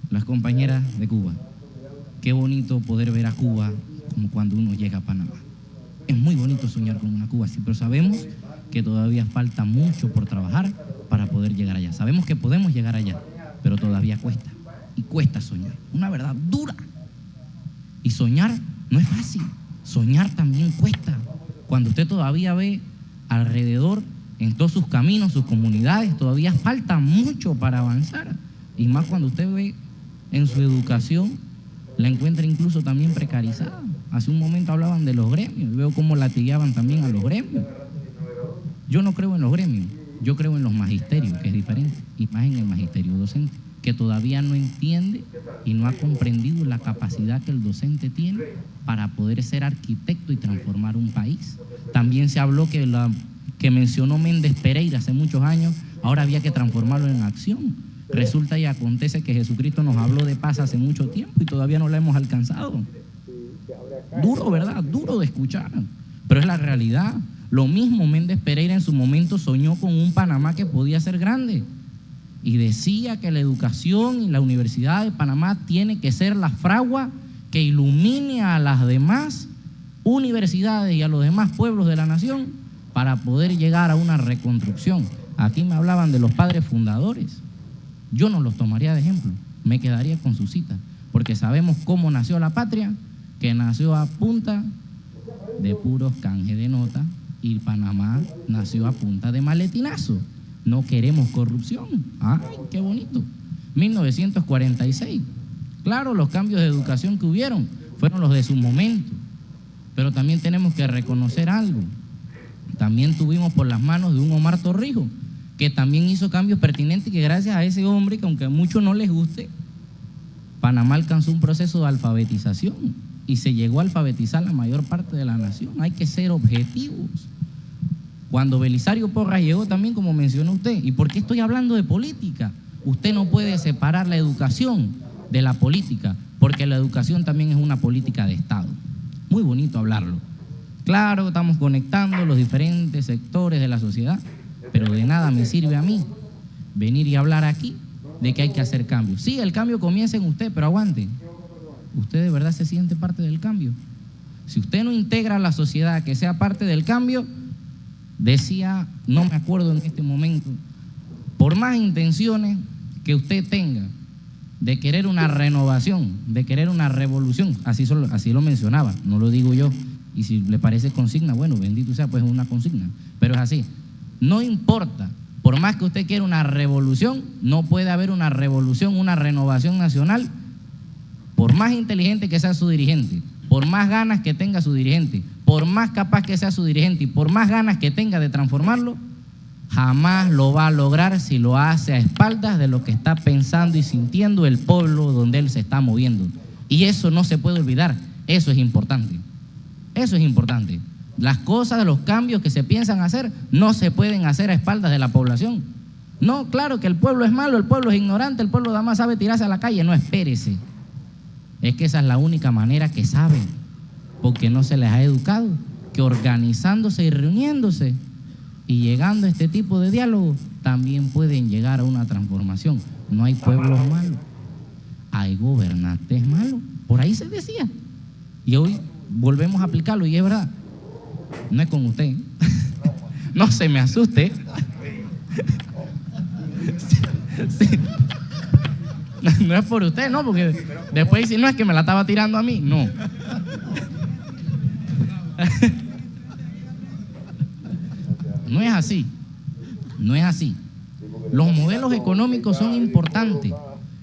las compañeras de Cuba, qué bonito poder ver a Cuba como cuando uno llega a Panamá. Es muy bonito soñar con una Cuba así, pero sabemos que todavía falta mucho por trabajar para poder llegar allá. Sabemos que podemos llegar allá, pero todavía cuesta. Y cuesta soñar. Una verdad dura. Y soñar no es fácil. Soñar también cuesta. Cuando usted todavía ve alrededor, en todos sus caminos, sus comunidades, todavía falta mucho para avanzar. Y más cuando usted ve en su educación, la encuentra incluso también precarizada. Hace un momento hablaban de los gremios. Veo cómo latigueaban también a los gremios. Yo no creo en los gremios. Yo creo en los magisterios, que es diferente. Y más en el magisterio docente, que todavía no entiende y no ha comprendido la capacidad que el docente tiene para poder ser arquitecto y transformar un país. También se habló que mencionó Méndez Pereira hace muchos años, ahora había que transformarlo en acción. Resulta y acontece que Jesucristo nos habló de paz hace mucho tiempo y todavía no la hemos alcanzado. Duro, ¿verdad? Duro de escuchar, pero es la realidad. Lo mismo Méndez Pereira en su momento soñó con un Panamá que podía ser grande y decía que la educación y la Universidad de Panamá tiene que ser la fragua que ilumine a las demás universidades y a los demás pueblos de la nación para poder llegar a una reconstrucción. Aquí me hablaban de los padres fundadores. Yo no los tomaría de ejemplo, me quedaría con su cita, porque sabemos cómo nació la patria, que nació a punta de puros canje de nota, y Panamá nació a punta de maletinazo. No queremos corrupción. ¡Ay, qué bonito! 1946. Claro, los cambios de educación que hubieron fueron los de su momento, pero también tenemos que reconocer algo. También tuvimos por las manos de un Omar Torrijos, que también hizo cambios pertinentes, y que gracias a ese hombre, que aunque a muchos no les guste, Panamá alcanzó un proceso de alfabetización y se llegó a alfabetizar la mayor parte de la nación. Hay que ser objetivos. Cuando Belisario Porras llegó también, como mencionó usted, ¿y por qué estoy hablando de política? Usted no puede separar la educación de la política, porque la educación también es una política de Estado. Muy bonito hablarlo. Claro, estamos conectando los diferentes sectores de la sociedad, pero de nada me sirve a mí venir y hablar aquí de que hay que hacer cambios. Sí, el cambio comienza en usted, pero aguante. ¿Usted de verdad se siente parte del cambio? Si usted no integra a la sociedad que sea parte del cambio, decía, no me acuerdo en este momento, por más intenciones que usted tenga de querer una renovación, de querer una revolución, así lo mencionaba, no lo digo yo, y si le parece consigna, bueno, bendito sea, pues es una consigna, pero es así. No importa, por más que usted quiera una revolución, no puede haber una revolución, una renovación nacional, por más inteligente que sea su dirigente, por más ganas que tenga su dirigente, por más capaz que sea su dirigente y por más ganas que tenga de transformarlo, jamás lo va a lograr si lo hace a espaldas de lo que está pensando y sintiendo el pueblo donde él se está moviendo. Y eso no se puede olvidar, eso es importante. Eso es importante. Las cosas, los cambios que se piensan hacer, no se pueden hacer a espaldas de la población. No, claro que el pueblo es malo, el pueblo es ignorante, el pueblo nada más sabe tirarse a la calle. No, espérese. Es que esa es la única manera que saben, porque no se les ha educado, que organizándose y reuniéndose y llegando a este tipo de diálogo, también pueden llegar a una transformación. No hay pueblos malos, hay gobernantes malos. Por ahí se decía. Y hoy volvemos a aplicarlo y es verdad. No es con usted. No se me asuste. Sí. No es por usted, no, porque después dice, no, es que me la estaba tirando a mí. No. No es así. No es así. Los modelos económicos son importantes,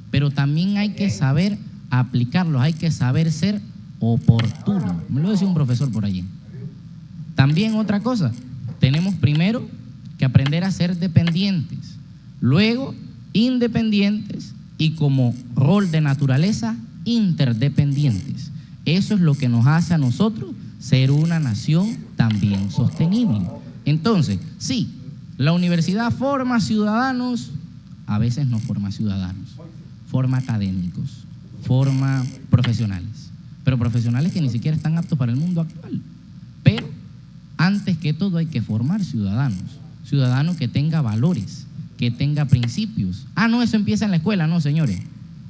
pero también hay que saber aplicarlos, hay que saber ser oportuno. Me lo decía un profesor por allí. También otra cosa, tenemos primero que aprender a ser dependientes, luego independientes y como rol de naturaleza interdependientes. Eso es lo que nos hace a nosotros ser una nación también sostenible. Entonces, sí, la universidad forma ciudadanos, a veces no forma ciudadanos, forma académicos, forma profesionales, pero profesionales que ni siquiera están aptos para el mundo actual. Pero antes que todo hay que formar ciudadanos, ciudadanos que tenga valores, que tenga principios. Ah, no, eso empieza en la escuela. No, señores,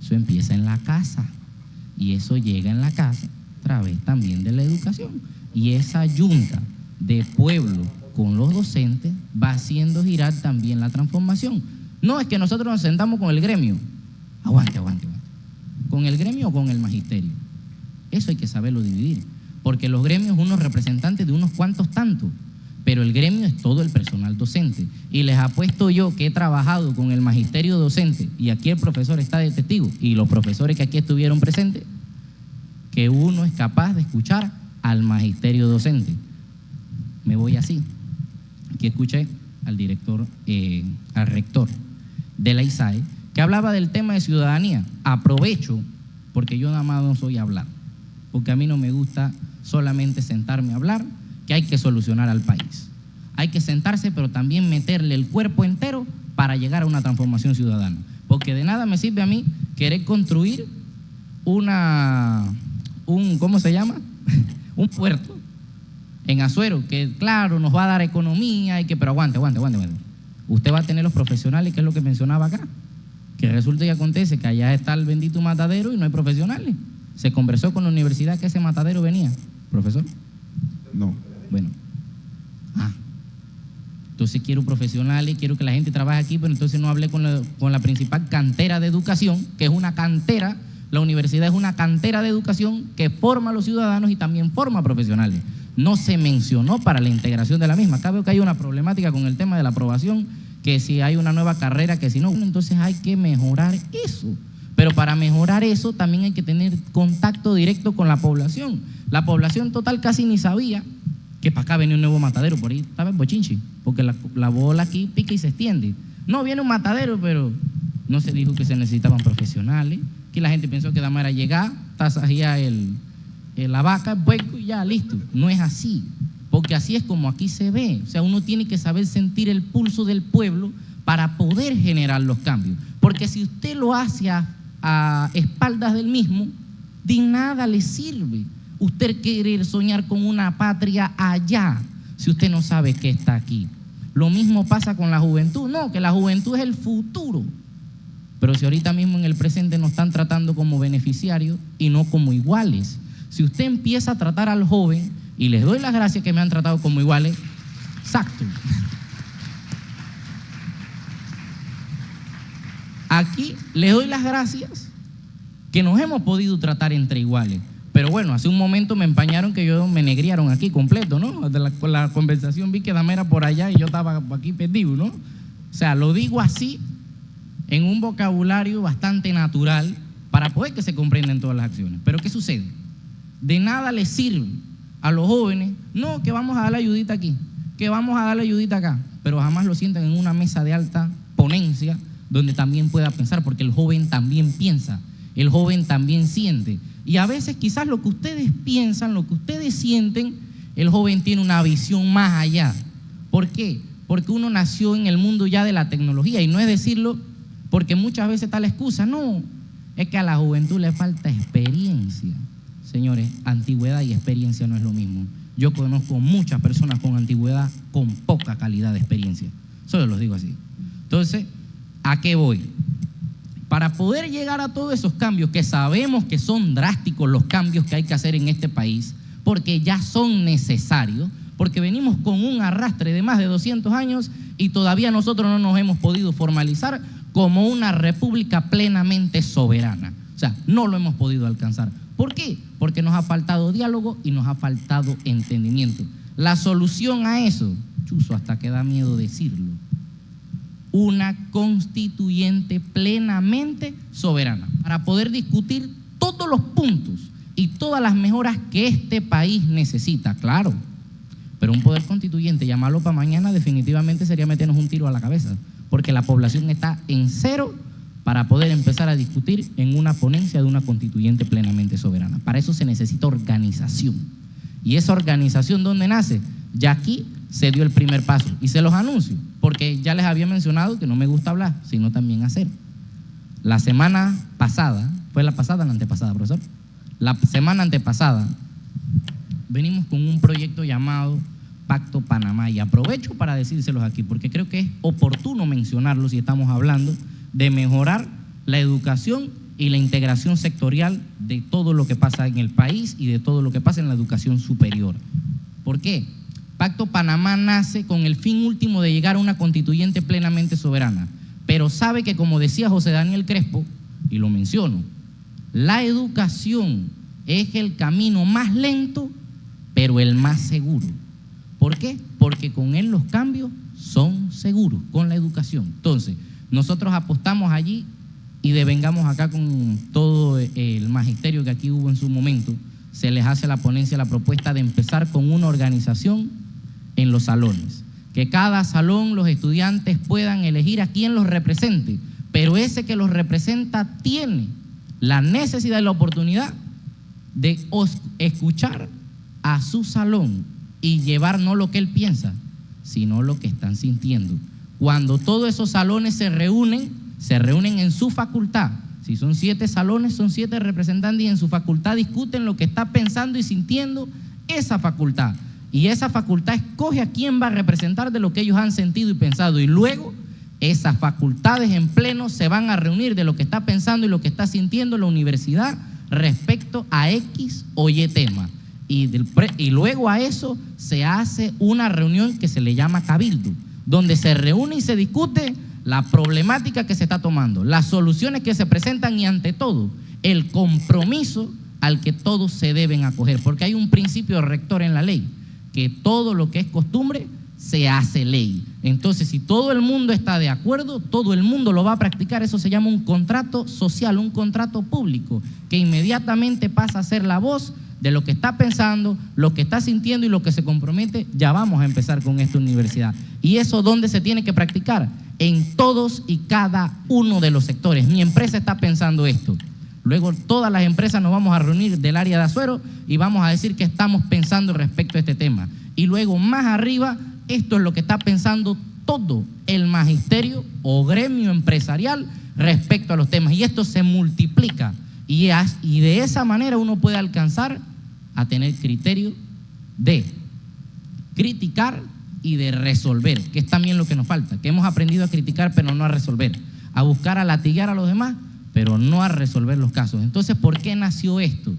eso empieza en la casa y eso llega en la casa a través también de la educación. Y esa yunta de pueblo con los docentes va haciendo girar también la transformación. No es que nosotros nos sentamos con el gremio. Aguante. ¿Con el gremio o con el magisterio? Eso hay que saberlo dividir, porque los gremios son unos representantes de unos cuantos tantos, pero el gremio es todo el personal docente. Y les apuesto yo que he trabajado con el magisterio docente, y aquí el profesor está de testigo, y los profesores que aquí estuvieron presentes, que uno es capaz de escuchar al magisterio docente. Me voy así. Aquí escuché al director, al rector de la ISAE, que hablaba del tema de ciudadanía. Aprovecho, porque yo nada más no soy a hablar, porque a mí no me gusta solamente sentarme a hablar, que hay que solucionar al país. Hay que sentarse, pero también meterle el cuerpo entero para llegar a una transformación ciudadana. porque de nada me sirve a mí querer construir ¿cómo se llama? Un puerto en Azuero, que claro, nos va a dar economía, pero aguante. Usted va a tener los profesionales, que es lo que mencionaba acá, que resulta y acontece que allá está el bendito matadero y no hay profesionales. Se conversó con la universidad que ese matadero venía, profesor. No. Bueno. Entonces quiero profesionales, quiero que la gente trabaje aquí, pero entonces no hablé con la principal cantera de educación, que es una cantera. La universidad es una cantera de educación que forma a los ciudadanos y también forma profesionales. No se mencionó para la integración de la misma. Acá veo que hay una problemática con el tema de la aprobación, que si hay una nueva carrera, que si no, entonces hay que mejorar eso. Pero para mejorar eso también hay que tener contacto directo con la población. La población total casi ni sabía que para acá venía un nuevo matadero, por ahí estaba el bochinche, porque la bola aquí pica y se extiende. No, viene un matadero, pero no se dijo que se necesitaban profesionales, que la gente pensó que nada más era llegar, tasajía la vaca, el puerco y ya, listo. No es así, porque así es como aquí se ve. O sea, uno tiene que saber sentir el pulso del pueblo para poder generar los cambios. Porque si usted lo hace a espaldas del mismo, de nada le sirve usted querer soñar con una patria allá, si usted no sabe que está aquí. Lo mismo pasa con la juventud. No, que la juventud es el futuro. Pero si ahorita mismo en el presente nos están tratando como beneficiarios y no como iguales. Si usted empieza a tratar al joven, y les doy las gracias que me han tratado como iguales, exacto. Aquí les doy las gracias que nos hemos podido tratar entre iguales. Pero bueno, hace un momento me empañaron que me negriaron aquí completo, ¿no? De la conversación vi que Dama era por allá y yo estaba aquí perdido, ¿no? O sea, lo digo así, en un vocabulario bastante natural, para poder que se comprendan todas las acciones. Pero ¿qué sucede? De nada les sirve a los jóvenes, no, que vamos a dar la ayudita aquí, que vamos a dar la ayudita acá, pero jamás lo sientan en una mesa de alta ponencia donde también pueda pensar, porque el joven también piensa, el joven también siente. Y a veces quizás lo que ustedes piensan, lo que ustedes sienten, el joven tiene una visión más allá. ¿Por qué? Porque uno nació en el mundo ya de la tecnología, y no es decirlo porque muchas veces está la excusa, no, es que a la juventud le falta experiencia. Señores, antigüedad y experiencia no es lo mismo. Yo conozco muchas personas con antigüedad con poca calidad de experiencia. Solo los digo así. Entonces, ¿a qué voy? Para poder llegar a todos esos cambios, que sabemos que son drásticos los cambios que hay que hacer en este país, porque ya son necesarios, porque venimos con un arrastre de más de 200 años y todavía nosotros no nos hemos podido formalizar como una república plenamente soberana. O sea, no lo hemos podido alcanzar. ¿Por qué? Porque nos ha faltado diálogo y nos ha faltado entendimiento. La solución a eso, chuzo, hasta que da miedo decirlo, una constituyente plenamente soberana, para poder discutir todos los puntos y todas las mejoras que este país necesita, claro. Pero un poder constituyente, llamarlo para mañana, definitivamente sería meternos un tiro a la cabeza, porque la población está en cero para poder empezar a discutir en una ponencia de una constituyente plenamente soberana. Para eso se necesita organización. ¿Y esa organización dónde nace? Ya aquí se dio el primer paso, y se los anuncio, porque ya les había mencionado que no me gusta hablar, sino también hacer. La semana pasada, ¿fue la pasada o la antepasada, profesor? La semana antepasada venimos con un proyecto llamado Pacto Panamá, y aprovecho para decírselos aquí, porque creo que es oportuno mencionarlo si estamos hablando de mejorar la educación y la integración sectorial de todo lo que pasa en el país y de todo lo que pasa en la educación superior. ¿Por qué? Pacto Panamá nace con el fin último de llegar a una constituyente plenamente soberana, pero sabe que, como decía José Daniel Crespo, y lo menciono, la educación es el camino más lento, pero el más seguro. ¿Por qué? Porque con él los cambios son seguros, con la educación. Entonces, nosotros apostamos allí y devengamos acá con todo el magisterio que aquí hubo en su momento. Se les hace la ponencia, la propuesta de empezar con una organización en los salones. Que cada salón los estudiantes puedan elegir a quien los represente, pero ese que los representa tiene la necesidad y la oportunidad de escuchar a su salón y llevar no lo que él piensa, sino lo que están sintiendo. Cuando todos esos salones se reúnen, se reúnen en su facultad. Si son 7 salones, son 7 representantes y en su facultad discuten lo que está pensando y sintiendo esa facultad. Y esa facultad escoge a quién va a representar de lo que ellos han sentido y pensado. Y luego esas facultades en pleno se van a reunir de lo que está pensando y lo que está sintiendo la universidad respecto a X o Y tema. Y luego a eso se hace una reunión que se le llama cabildo, donde se reúne y se discute la problemática que se está tomando, las soluciones que se presentan y ante todo el compromiso al que todos se deben acoger, porque hay un principio rector en la ley, que todo lo que es costumbre se hace ley. Entonces, si todo el mundo está de acuerdo, todo el mundo lo va a practicar. Eso se llama un contrato social, un contrato público, que inmediatamente pasa a ser la voz de lo que está pensando, lo que está sintiendo y lo que se compromete. Ya vamos a empezar con esta universidad. ¿Y eso dónde se tiene que practicar? En todos y cada uno de los sectores. Mi empresa está pensando esto. Luego todas las empresas nos vamos a reunir del área de Azuero y vamos a decir que estamos pensando respecto a este tema. Y luego más arriba, esto es lo que está pensando todo el magisterio o gremio empresarial respecto a los temas. Y esto se multiplica. Y de esa manera uno puede alcanzar a tener criterio de criticar y de resolver, que es también lo que nos falta, que hemos aprendido a criticar pero no a resolver, a buscar a latigar a los demás pero no a resolver los casos. Entonces, ¿por qué nació esto?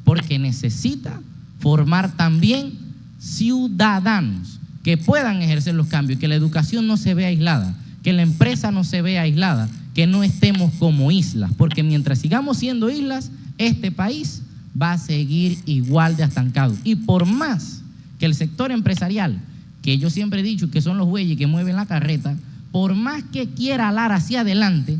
Porque necesita formar también ciudadanos que puedan ejercer los cambios, que la educación no se vea aislada, que la empresa no se vea aislada, que no estemos como islas, porque mientras sigamos siendo islas, este país va a seguir igual de estancado. Y por más que el sector empresarial, que yo siempre he dicho que son los bueyes que mueven la carreta, por más que quiera alar hacia adelante,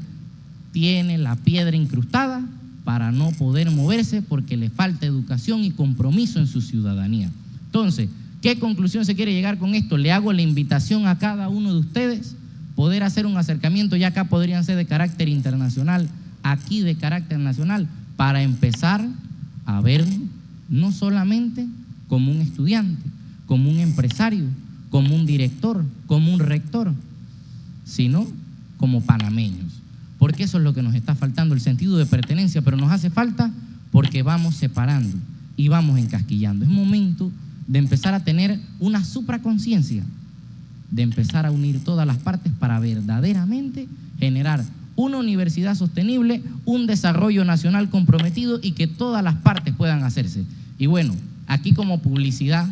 tiene la piedra incrustada para no poder moverse porque le falta educación y compromiso en su ciudadanía. Entonces, ¿qué conclusión se quiere llegar con esto? Le hago la invitación a cada uno de ustedes, poder hacer un acercamiento, ya acá podrían ser de carácter internacional, aquí de carácter nacional, para empezar a ver no solamente como un estudiante, como un empresario, como un director, como un rector, sino como panameños. Porque eso es lo que nos está faltando, el sentido de pertenencia, pero nos hace falta porque vamos separando y vamos encasquillando. Es momento de empezar a tener una supraconciencia, de empezar a unir todas las partes para verdaderamente generar una universidad sostenible, un desarrollo nacional comprometido y que todas las partes puedan hacerse. Y bueno, aquí como publicidad,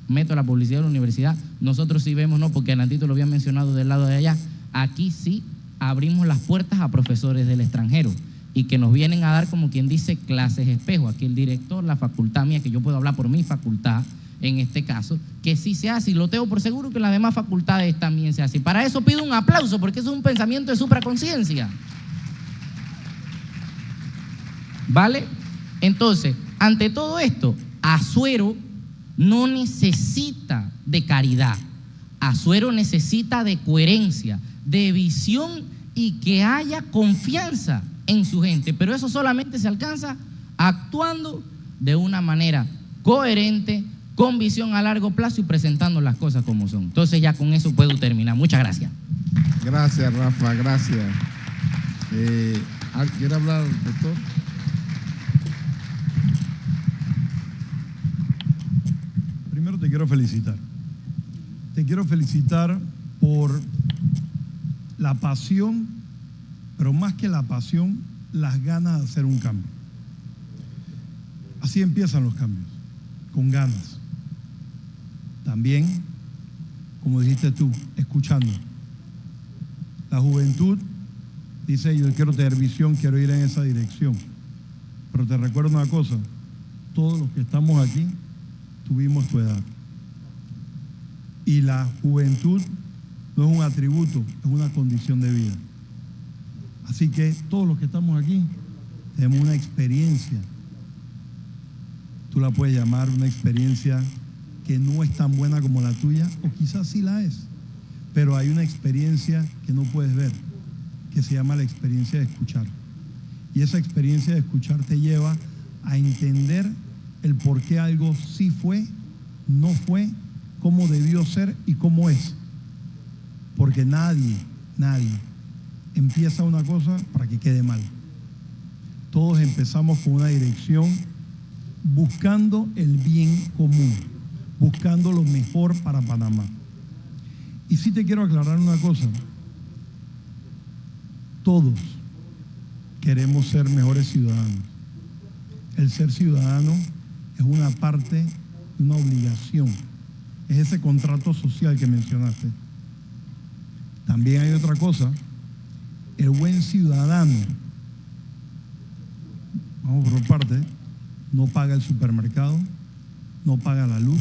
meto la publicidad de la universidad, nosotros sí vemos, no, porque Nantito lo había mencionado del lado de allá, aquí sí abrimos las puertas a profesores del extranjero y que nos vienen a dar, como quien dice, clases espejo. Aquí el director, la facultad mía, que yo puedo hablar por mi facultad, en este caso, que sí se hace, y lo tengo por seguro que las demás facultades también se hace. Y para eso pido un aplauso, porque eso es un pensamiento de supraconciencia. ¿Vale? Entonces, ante todo esto, Azuero no necesita de caridad. Azuero necesita de coherencia, de visión y que haya confianza en su gente. Pero eso solamente se alcanza actuando de una manera coherente, con visión a largo plazo y presentando las cosas como son. Entonces ya con eso puedo terminar. Muchas gracias. Gracias, Rafa, gracias. ¿Quiere hablar, doctor? Primero te quiero felicitar. Te quiero felicitar por la pasión, pero más que la pasión, las ganas de hacer un cambio. Así empiezan los cambios, con ganas. También, como dijiste tú, escuchando. La juventud dice, yo quiero tener visión, quiero ir en esa dirección. Pero te recuerdo una cosa, todos los que estamos aquí tuvimos tu edad. Y la juventud no es un atributo, es una condición de vida. Así que todos los que estamos aquí tenemos una experiencia. Tú la puedes llamar una experiencia que no es tan buena como la tuya, o quizás sí la es, pero hay una experiencia que no puedes ver, que se llama la experiencia de escuchar. Y esa experiencia de escuchar te lleva a entender el por qué algo sí fue, no fue, cómo debió ser y cómo es. Porque nadie empieza una cosa para que quede mal. Todos empezamos con una dirección buscando el bien común, buscando lo mejor para Panamá. Y sí te quiero aclarar una cosa. Todos queremos ser mejores ciudadanos. El ser ciudadano es una parte, una obligación. Es ese contrato social que mencionaste. También hay otra cosa. El buen ciudadano, vamos por parte, no paga el supermercado, no paga la luz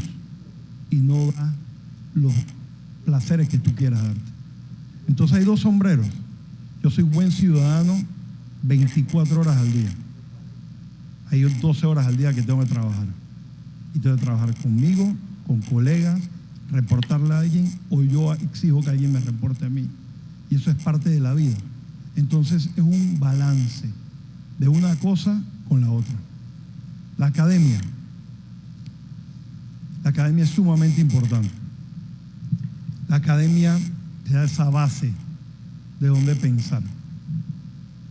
y no da los placeres que tú quieras darte. Entonces hay dos sombreros. Yo soy buen ciudadano 24 horas al día. Hay 12 horas al día que tengo que trabajar. Y tengo que trabajar conmigo, con colegas, reportarle a alguien, o yo exijo que alguien me reporte a mí. Y eso es parte de la vida. Entonces es un balance de una cosa con la otra. La academia es sumamente importante. La academia te da esa base de dónde pensar,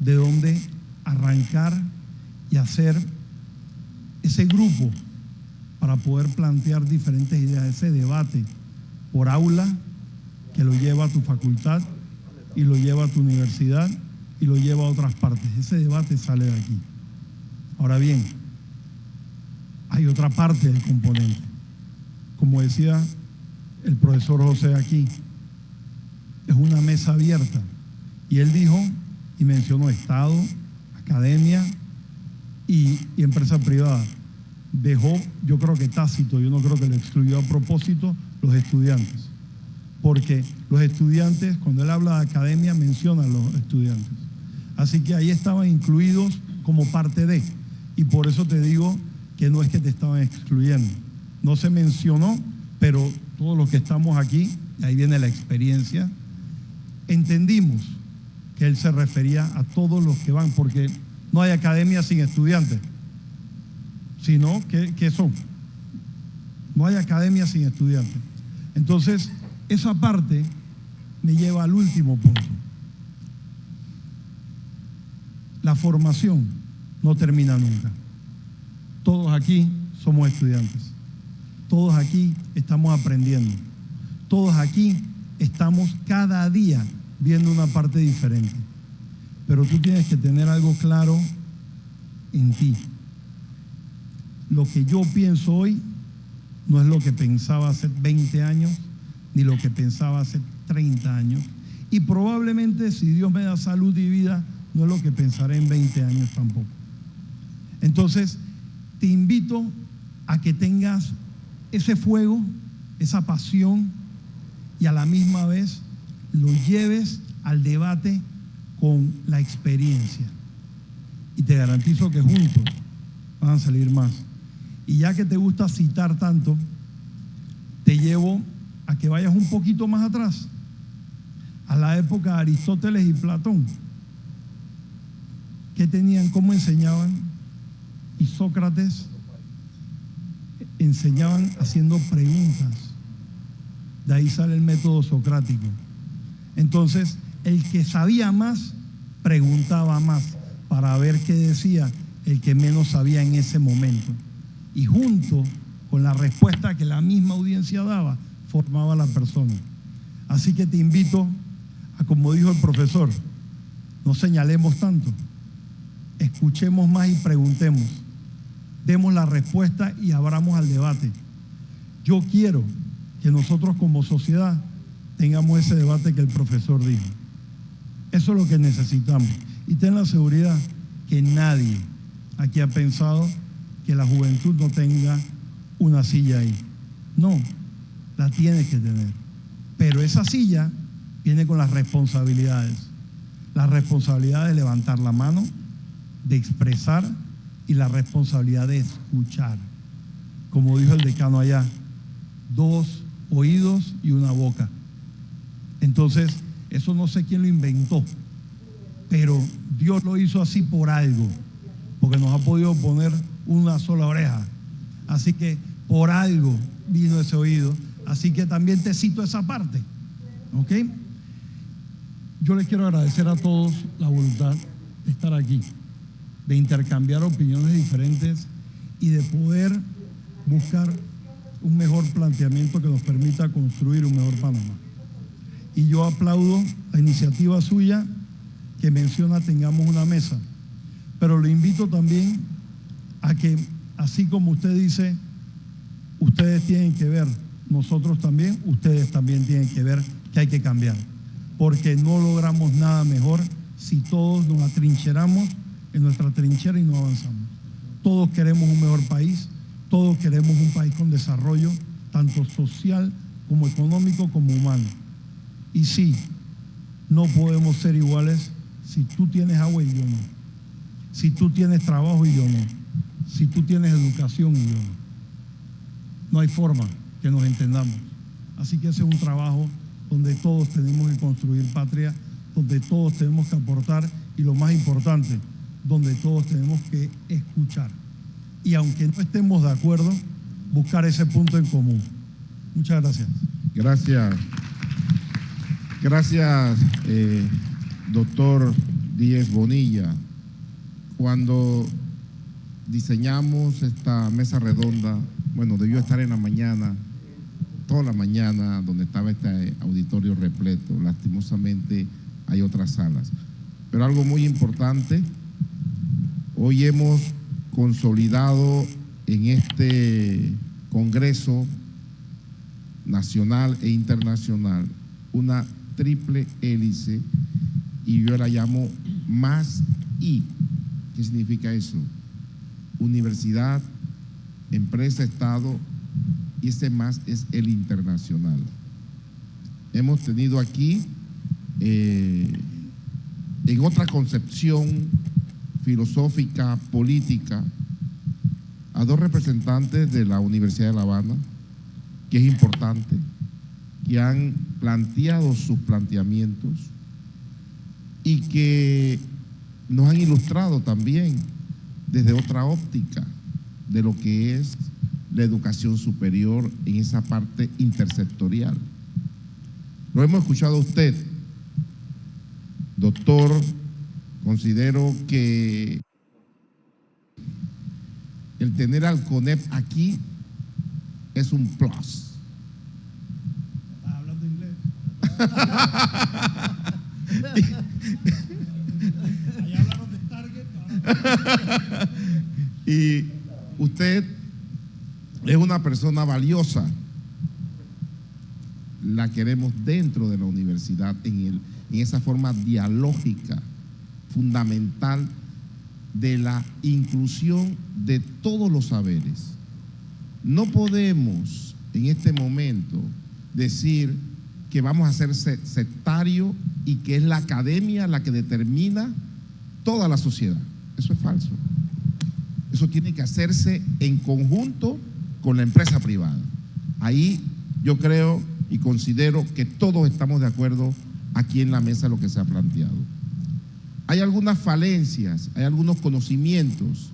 de dónde arrancar y hacer ese grupo para poder plantear diferentes ideas, ese debate por aula que lo lleva a tu facultad y lo lleva a tu universidad y lo lleva a otras partes. Ese debate sale de aquí. Ahora bien, hay otra parte del componente. Como decía el profesor José aquí, es una mesa abierta. Y él dijo y mencionó Estado, academia y empresa privada. Dejó, yo creo que tácito, yo no creo que lo excluyó a propósito, los estudiantes. Porque los estudiantes, cuando él habla de academia, menciona a los estudiantes. Así que ahí estaban incluidos como parte de. Y por eso te digo que no es que te estaban excluyendo. No se mencionó, pero todos los que estamos aquí, y ahí viene la experiencia, entendimos que él se refería a todos los que van, porque no hay academia sin estudiantes. Sino, ¿qué son? No hay academia sin estudiantes. Entonces, esa parte me lleva al último punto. La formación no termina nunca. Todos aquí somos estudiantes. Todos aquí estamos aprendiendo. Todos aquí estamos cada día viendo una parte diferente. Pero tú tienes que tener algo claro en ti. Lo que yo pienso hoy no es lo que pensaba hace 20 años, ni lo que pensaba hace 30 años. Y probablemente, si Dios me da salud y vida, no es lo que pensaré en 20 años tampoco. Entonces, te invito a que tengas ese fuego, esa pasión, y a la misma vez lo lleves al debate con la experiencia. Y te garantizo que juntos van a salir más. Y ya que te gusta citar tanto, te llevo a que vayas un poquito más atrás, a la época de Aristóteles y Platón. ¿Qué tenían? ¿Cómo enseñaban? Y Sócrates enseñaban haciendo preguntas. De ahí sale el método socrático. Entonces, el que sabía más, preguntaba más para ver qué decía el que menos sabía en ese momento. Y junto con la respuesta que la misma audiencia daba, formaba a la persona. Así que te invito a, como dijo el profesor, no señalemos tanto, escuchemos más y preguntemos, demos la respuesta y abramos al debate. Yo quiero que nosotros como sociedad tengamos ese debate que el profesor dijo. Eso es lo que necesitamos. Y ten la seguridad que nadie aquí ha pensado que la juventud no tenga una silla ahí. No, la tiene que tener. Pero esa silla viene con las responsabilidades. La responsabilidad de levantar la mano, de expresar, y la responsabilidad de escuchar. Como dijo el decano allá, 2 oídos y una boca. Entonces, eso no sé quién lo inventó, pero Dios lo hizo así por algo, porque nos ha podido poner una sola oreja. Así que por algo vino ese oído. Así que también te cito esa parte, ¿ok? Yo les quiero agradecer a todos la voluntad de estar aquí, de intercambiar opiniones diferentes y de poder buscar un mejor planteamiento que nos permita construir un mejor Panamá. Y yo aplaudo la iniciativa suya que menciona tengamos una mesa, pero lo invito también a que, así como usted dice, ustedes tienen que ver, nosotros también, ustedes también tienen que ver que hay que cambiar, porque no logramos nada mejor si todos nos atrincheramos en nuestra trinchera y no avanzamos. Todos queremos un mejor país, todos queremos un país con desarrollo, tanto social como económico como humano. Y sí, no podemos ser iguales si tú tienes agua y yo no, si tú tienes trabajo y yo no, si tú tienes educación y yo no. No hay forma que nos entendamos. Así que ese es un trabajo donde todos tenemos que construir patria, donde todos tenemos que aportar y lo más importante, donde todos tenemos que escuchar. Y aunque no estemos de acuerdo, buscar ese punto en común. Muchas gracias. Gracias. Gracias, doctor Díez Bonilla. Cuando diseñamos esta mesa redonda, bueno, debió estar en la mañana, toda la mañana, donde estaba este auditorio repleto. Lastimosamente hay otras salas. Pero algo muy importante, hoy hemos consolidado en este Congreso nacional e internacional una triple hélice, y yo la llamo más I. ¿Qué significa eso? Universidad, empresa, Estado, y ese más es el internacional. Hemos tenido aquí, en otra concepción filosófica, política, a dos representantes de la Universidad de La Habana, que es importante, que han planteado sus planteamientos y que nos han ilustrado también desde otra óptica de lo que es la educación superior en esa parte intersectorial. Lo hemos escuchado a usted, doctor. Considero que el tener al CONEP aquí es un plus. ¿Estás hablando inglés? Allá hablaron de Target. Y usted es una persona valiosa. La queremos dentro de la universidad, en esa forma dialógica, fundamental de la inclusión de todos los saberes. No podemos en este momento decir que vamos a ser sectario y que es la academia la que determina toda la sociedad. Eso es falso. Eso tiene que hacerse en conjunto con la empresa privada. Ahí yo creo y considero que todos estamos de acuerdo aquí en la mesa lo que se ha planteado. Hay algunas falencias, hay algunos conocimientos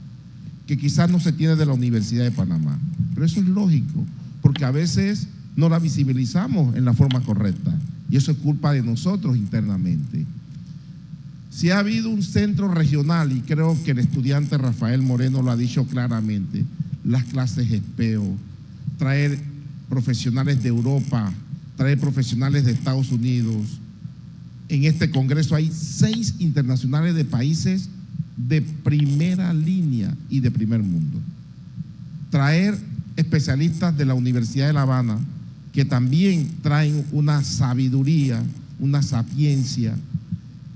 que quizás no se tienen de la Universidad de Panamá, pero eso es lógico, porque a veces no la visibilizamos en la forma correcta, y eso es culpa de nosotros internamente. Si ha habido un centro regional, y creo que el estudiante Rafael Moreno lo ha dicho claramente, las clases ESPEO, traer profesionales de Europa, traer profesionales de Estados Unidos. En este Congreso hay 6 internacionales de países de primera línea y de primer mundo. Traer especialistas de la Universidad de La Habana que también traen una sabiduría, una sapiencia,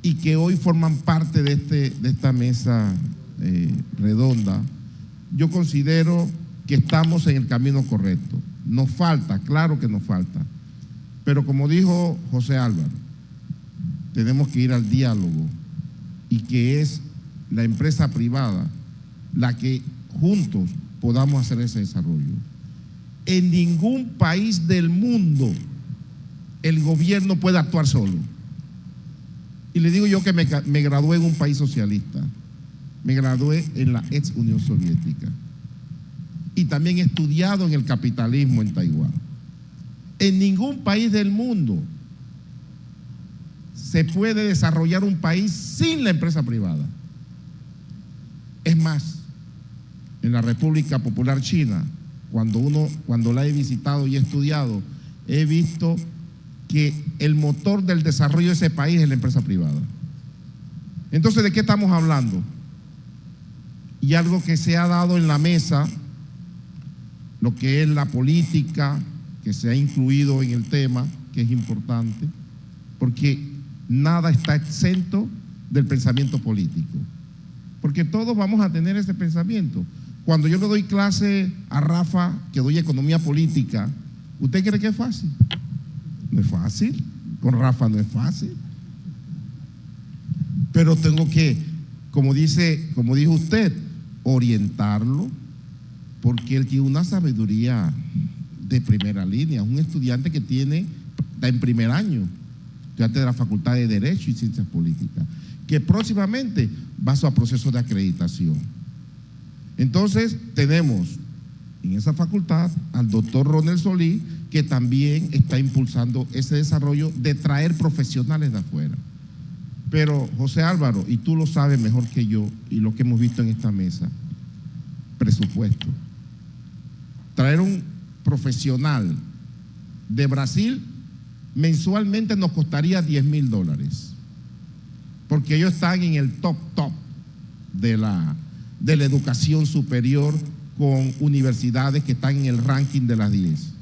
y que hoy forman parte de esta mesa redonda. Yo considero que estamos en el camino correcto. Nos falta, claro que nos falta, pero como dijo José Álvaro, tenemos que ir al diálogo, y que es la empresa privada la que juntos podamos hacer ese desarrollo. En ningún país del mundo el gobierno puede actuar solo. Y le digo yo que me gradué en un país socialista, me gradué en la ex Unión Soviética, y también he estudiado en el capitalismo en Taiwán. En ningún país del mundo se puede desarrollar un país sin la empresa privada. Es más, en la República Popular China, cuando la he visitado y he estudiado, he visto que el motor del desarrollo de ese país es la empresa privada. Entonces, ¿de qué estamos hablando? Y algo que se ha dado en la mesa, lo que es la política, que se ha incluido en el tema, que es importante, porque nada está exento del pensamiento político, porque todos vamos a tener ese pensamiento. Cuando yo le doy clase a Rafa, que doy economía política, ¿usted cree que es fácil? No es fácil, con Rafa no es fácil. Pero tengo que, como dijo usted, orientarlo, porque él tiene una sabiduría de primera línea, un estudiante que está en primer año, estudiante de la Facultad de Derecho y Ciencias Políticas, que próximamente va a su proceso de acreditación. Entonces, tenemos en esa facultad al doctor Ronel Solís, que también está impulsando ese desarrollo de traer profesionales de afuera. Pero, José Álvaro, y tú lo sabes mejor que yo, y lo que hemos visto en esta mesa, presupuesto. Traer un profesional de Brasil mensualmente nos costaría $10,000, porque ellos están en el top de la educación superior, con universidades que están en el ranking de las 10.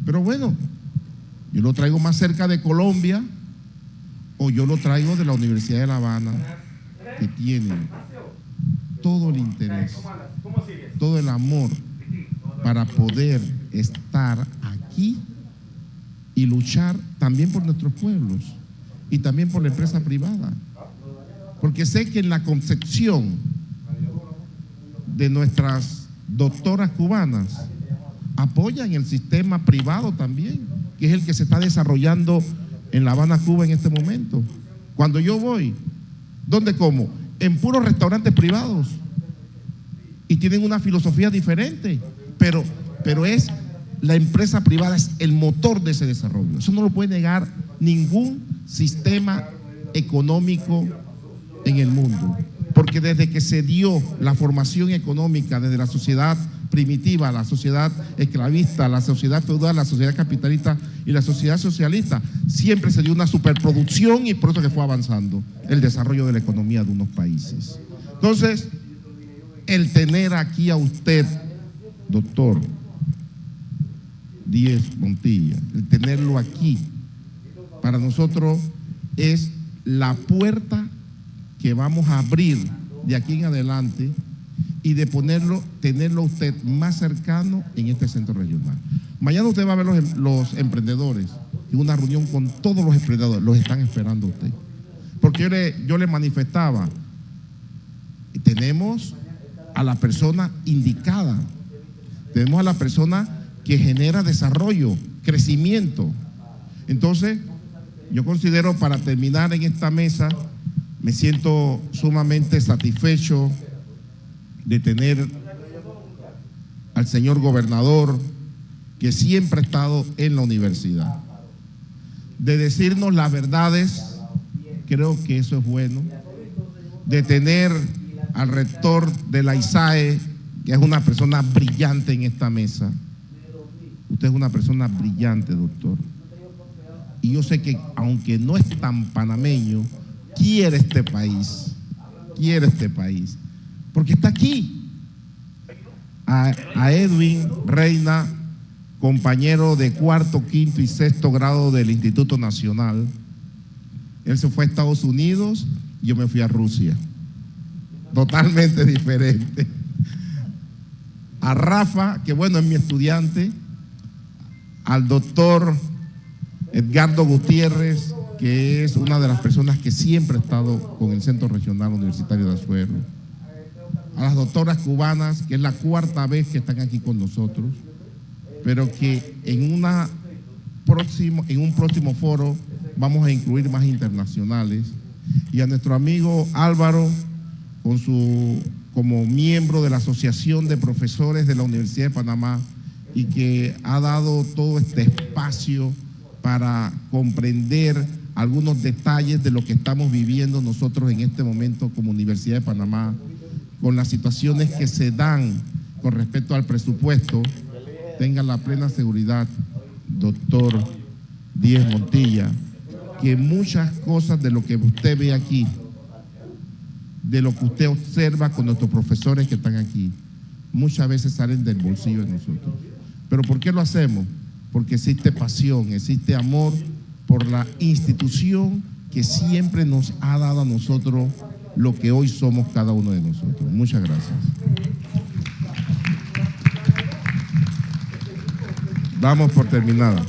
Pero bueno, yo lo traigo más cerca de Colombia, o yo lo traigo de la Universidad de La Habana, que tiene todo el interés, todo el amor para poder estar aquí y luchar también por nuestros pueblos y también por la empresa privada. Porque sé que en la concepción de nuestras doctoras cubanas apoyan el sistema privado también, que es el que se está desarrollando en La Habana, Cuba en este momento. Cuando yo voy, ¿dónde como? En puros restaurantes privados, y tienen una filosofía diferente, pero es la empresa privada, es el motor de ese desarrollo. Eso no lo puede negar ningún sistema económico en el mundo, porque desde que se dio la formación económica, desde la sociedad primitiva, la sociedad esclavista, la sociedad feudal, la sociedad capitalista y la sociedad socialista, siempre se dio una superproducción, y por eso que fue avanzando el desarrollo de la economía de unos países. Entonces, el tener aquí a usted, doctor Díez Montilla, el tenerlo aquí, para nosotros es la puerta que vamos a abrir de aquí en adelante, y de tenerlo usted más cercano en este centro regional. Mañana usted va a ver los emprendedores, y una reunión con todos los emprendedores, los están esperando a usted. Porque yo le manifestaba, tenemos a la persona indicada, tenemos a la persona que genera desarrollo, crecimiento. Entonces, yo considero, para terminar en esta mesa, me siento sumamente satisfecho de tener al señor gobernador, que siempre ha estado en la universidad, de decirnos las verdades. Creo que eso es bueno, de tener al rector de la ISAE, que es una persona brillante en esta mesa. Usted es una persona brillante, doctor, y yo sé que, aunque no es tan panameño, quiere este país, porque está aquí. A Edwin Reina, compañero de cuarto, quinto y sexto grado del Instituto Nacional, él se fue a Estados Unidos, y yo me fui a Rusia, totalmente diferente. A Rafa, que bueno, es mi estudiante, al doctor Edgardo Gutiérrez, que es una de las personas que siempre ha estado con el Centro Regional Universitario de Azuero, a las doctoras cubanas, que es la cuarta vez que están aquí con nosotros, pero que en un próximo foro vamos a incluir más internacionales, y a nuestro amigo Álvaro, como miembro de la Asociación de Profesores de la Universidad de Panamá, y que ha dado todo este espacio para comprender algunos detalles de lo que estamos viviendo nosotros en este momento como Universidad de Panamá, con las situaciones que se dan con respecto al presupuesto. Tenga la plena seguridad, doctor Díez Montilla, que muchas cosas de lo que usted ve aquí, de lo que usted observa con nuestros profesores que están aquí, muchas veces salen del bolsillo de nosotros. ¿Pero por qué lo hacemos? Porque existe pasión, existe amor por la institución que siempre nos ha dado a nosotros lo que hoy somos cada uno de nosotros. Muchas gracias. Damos por terminada.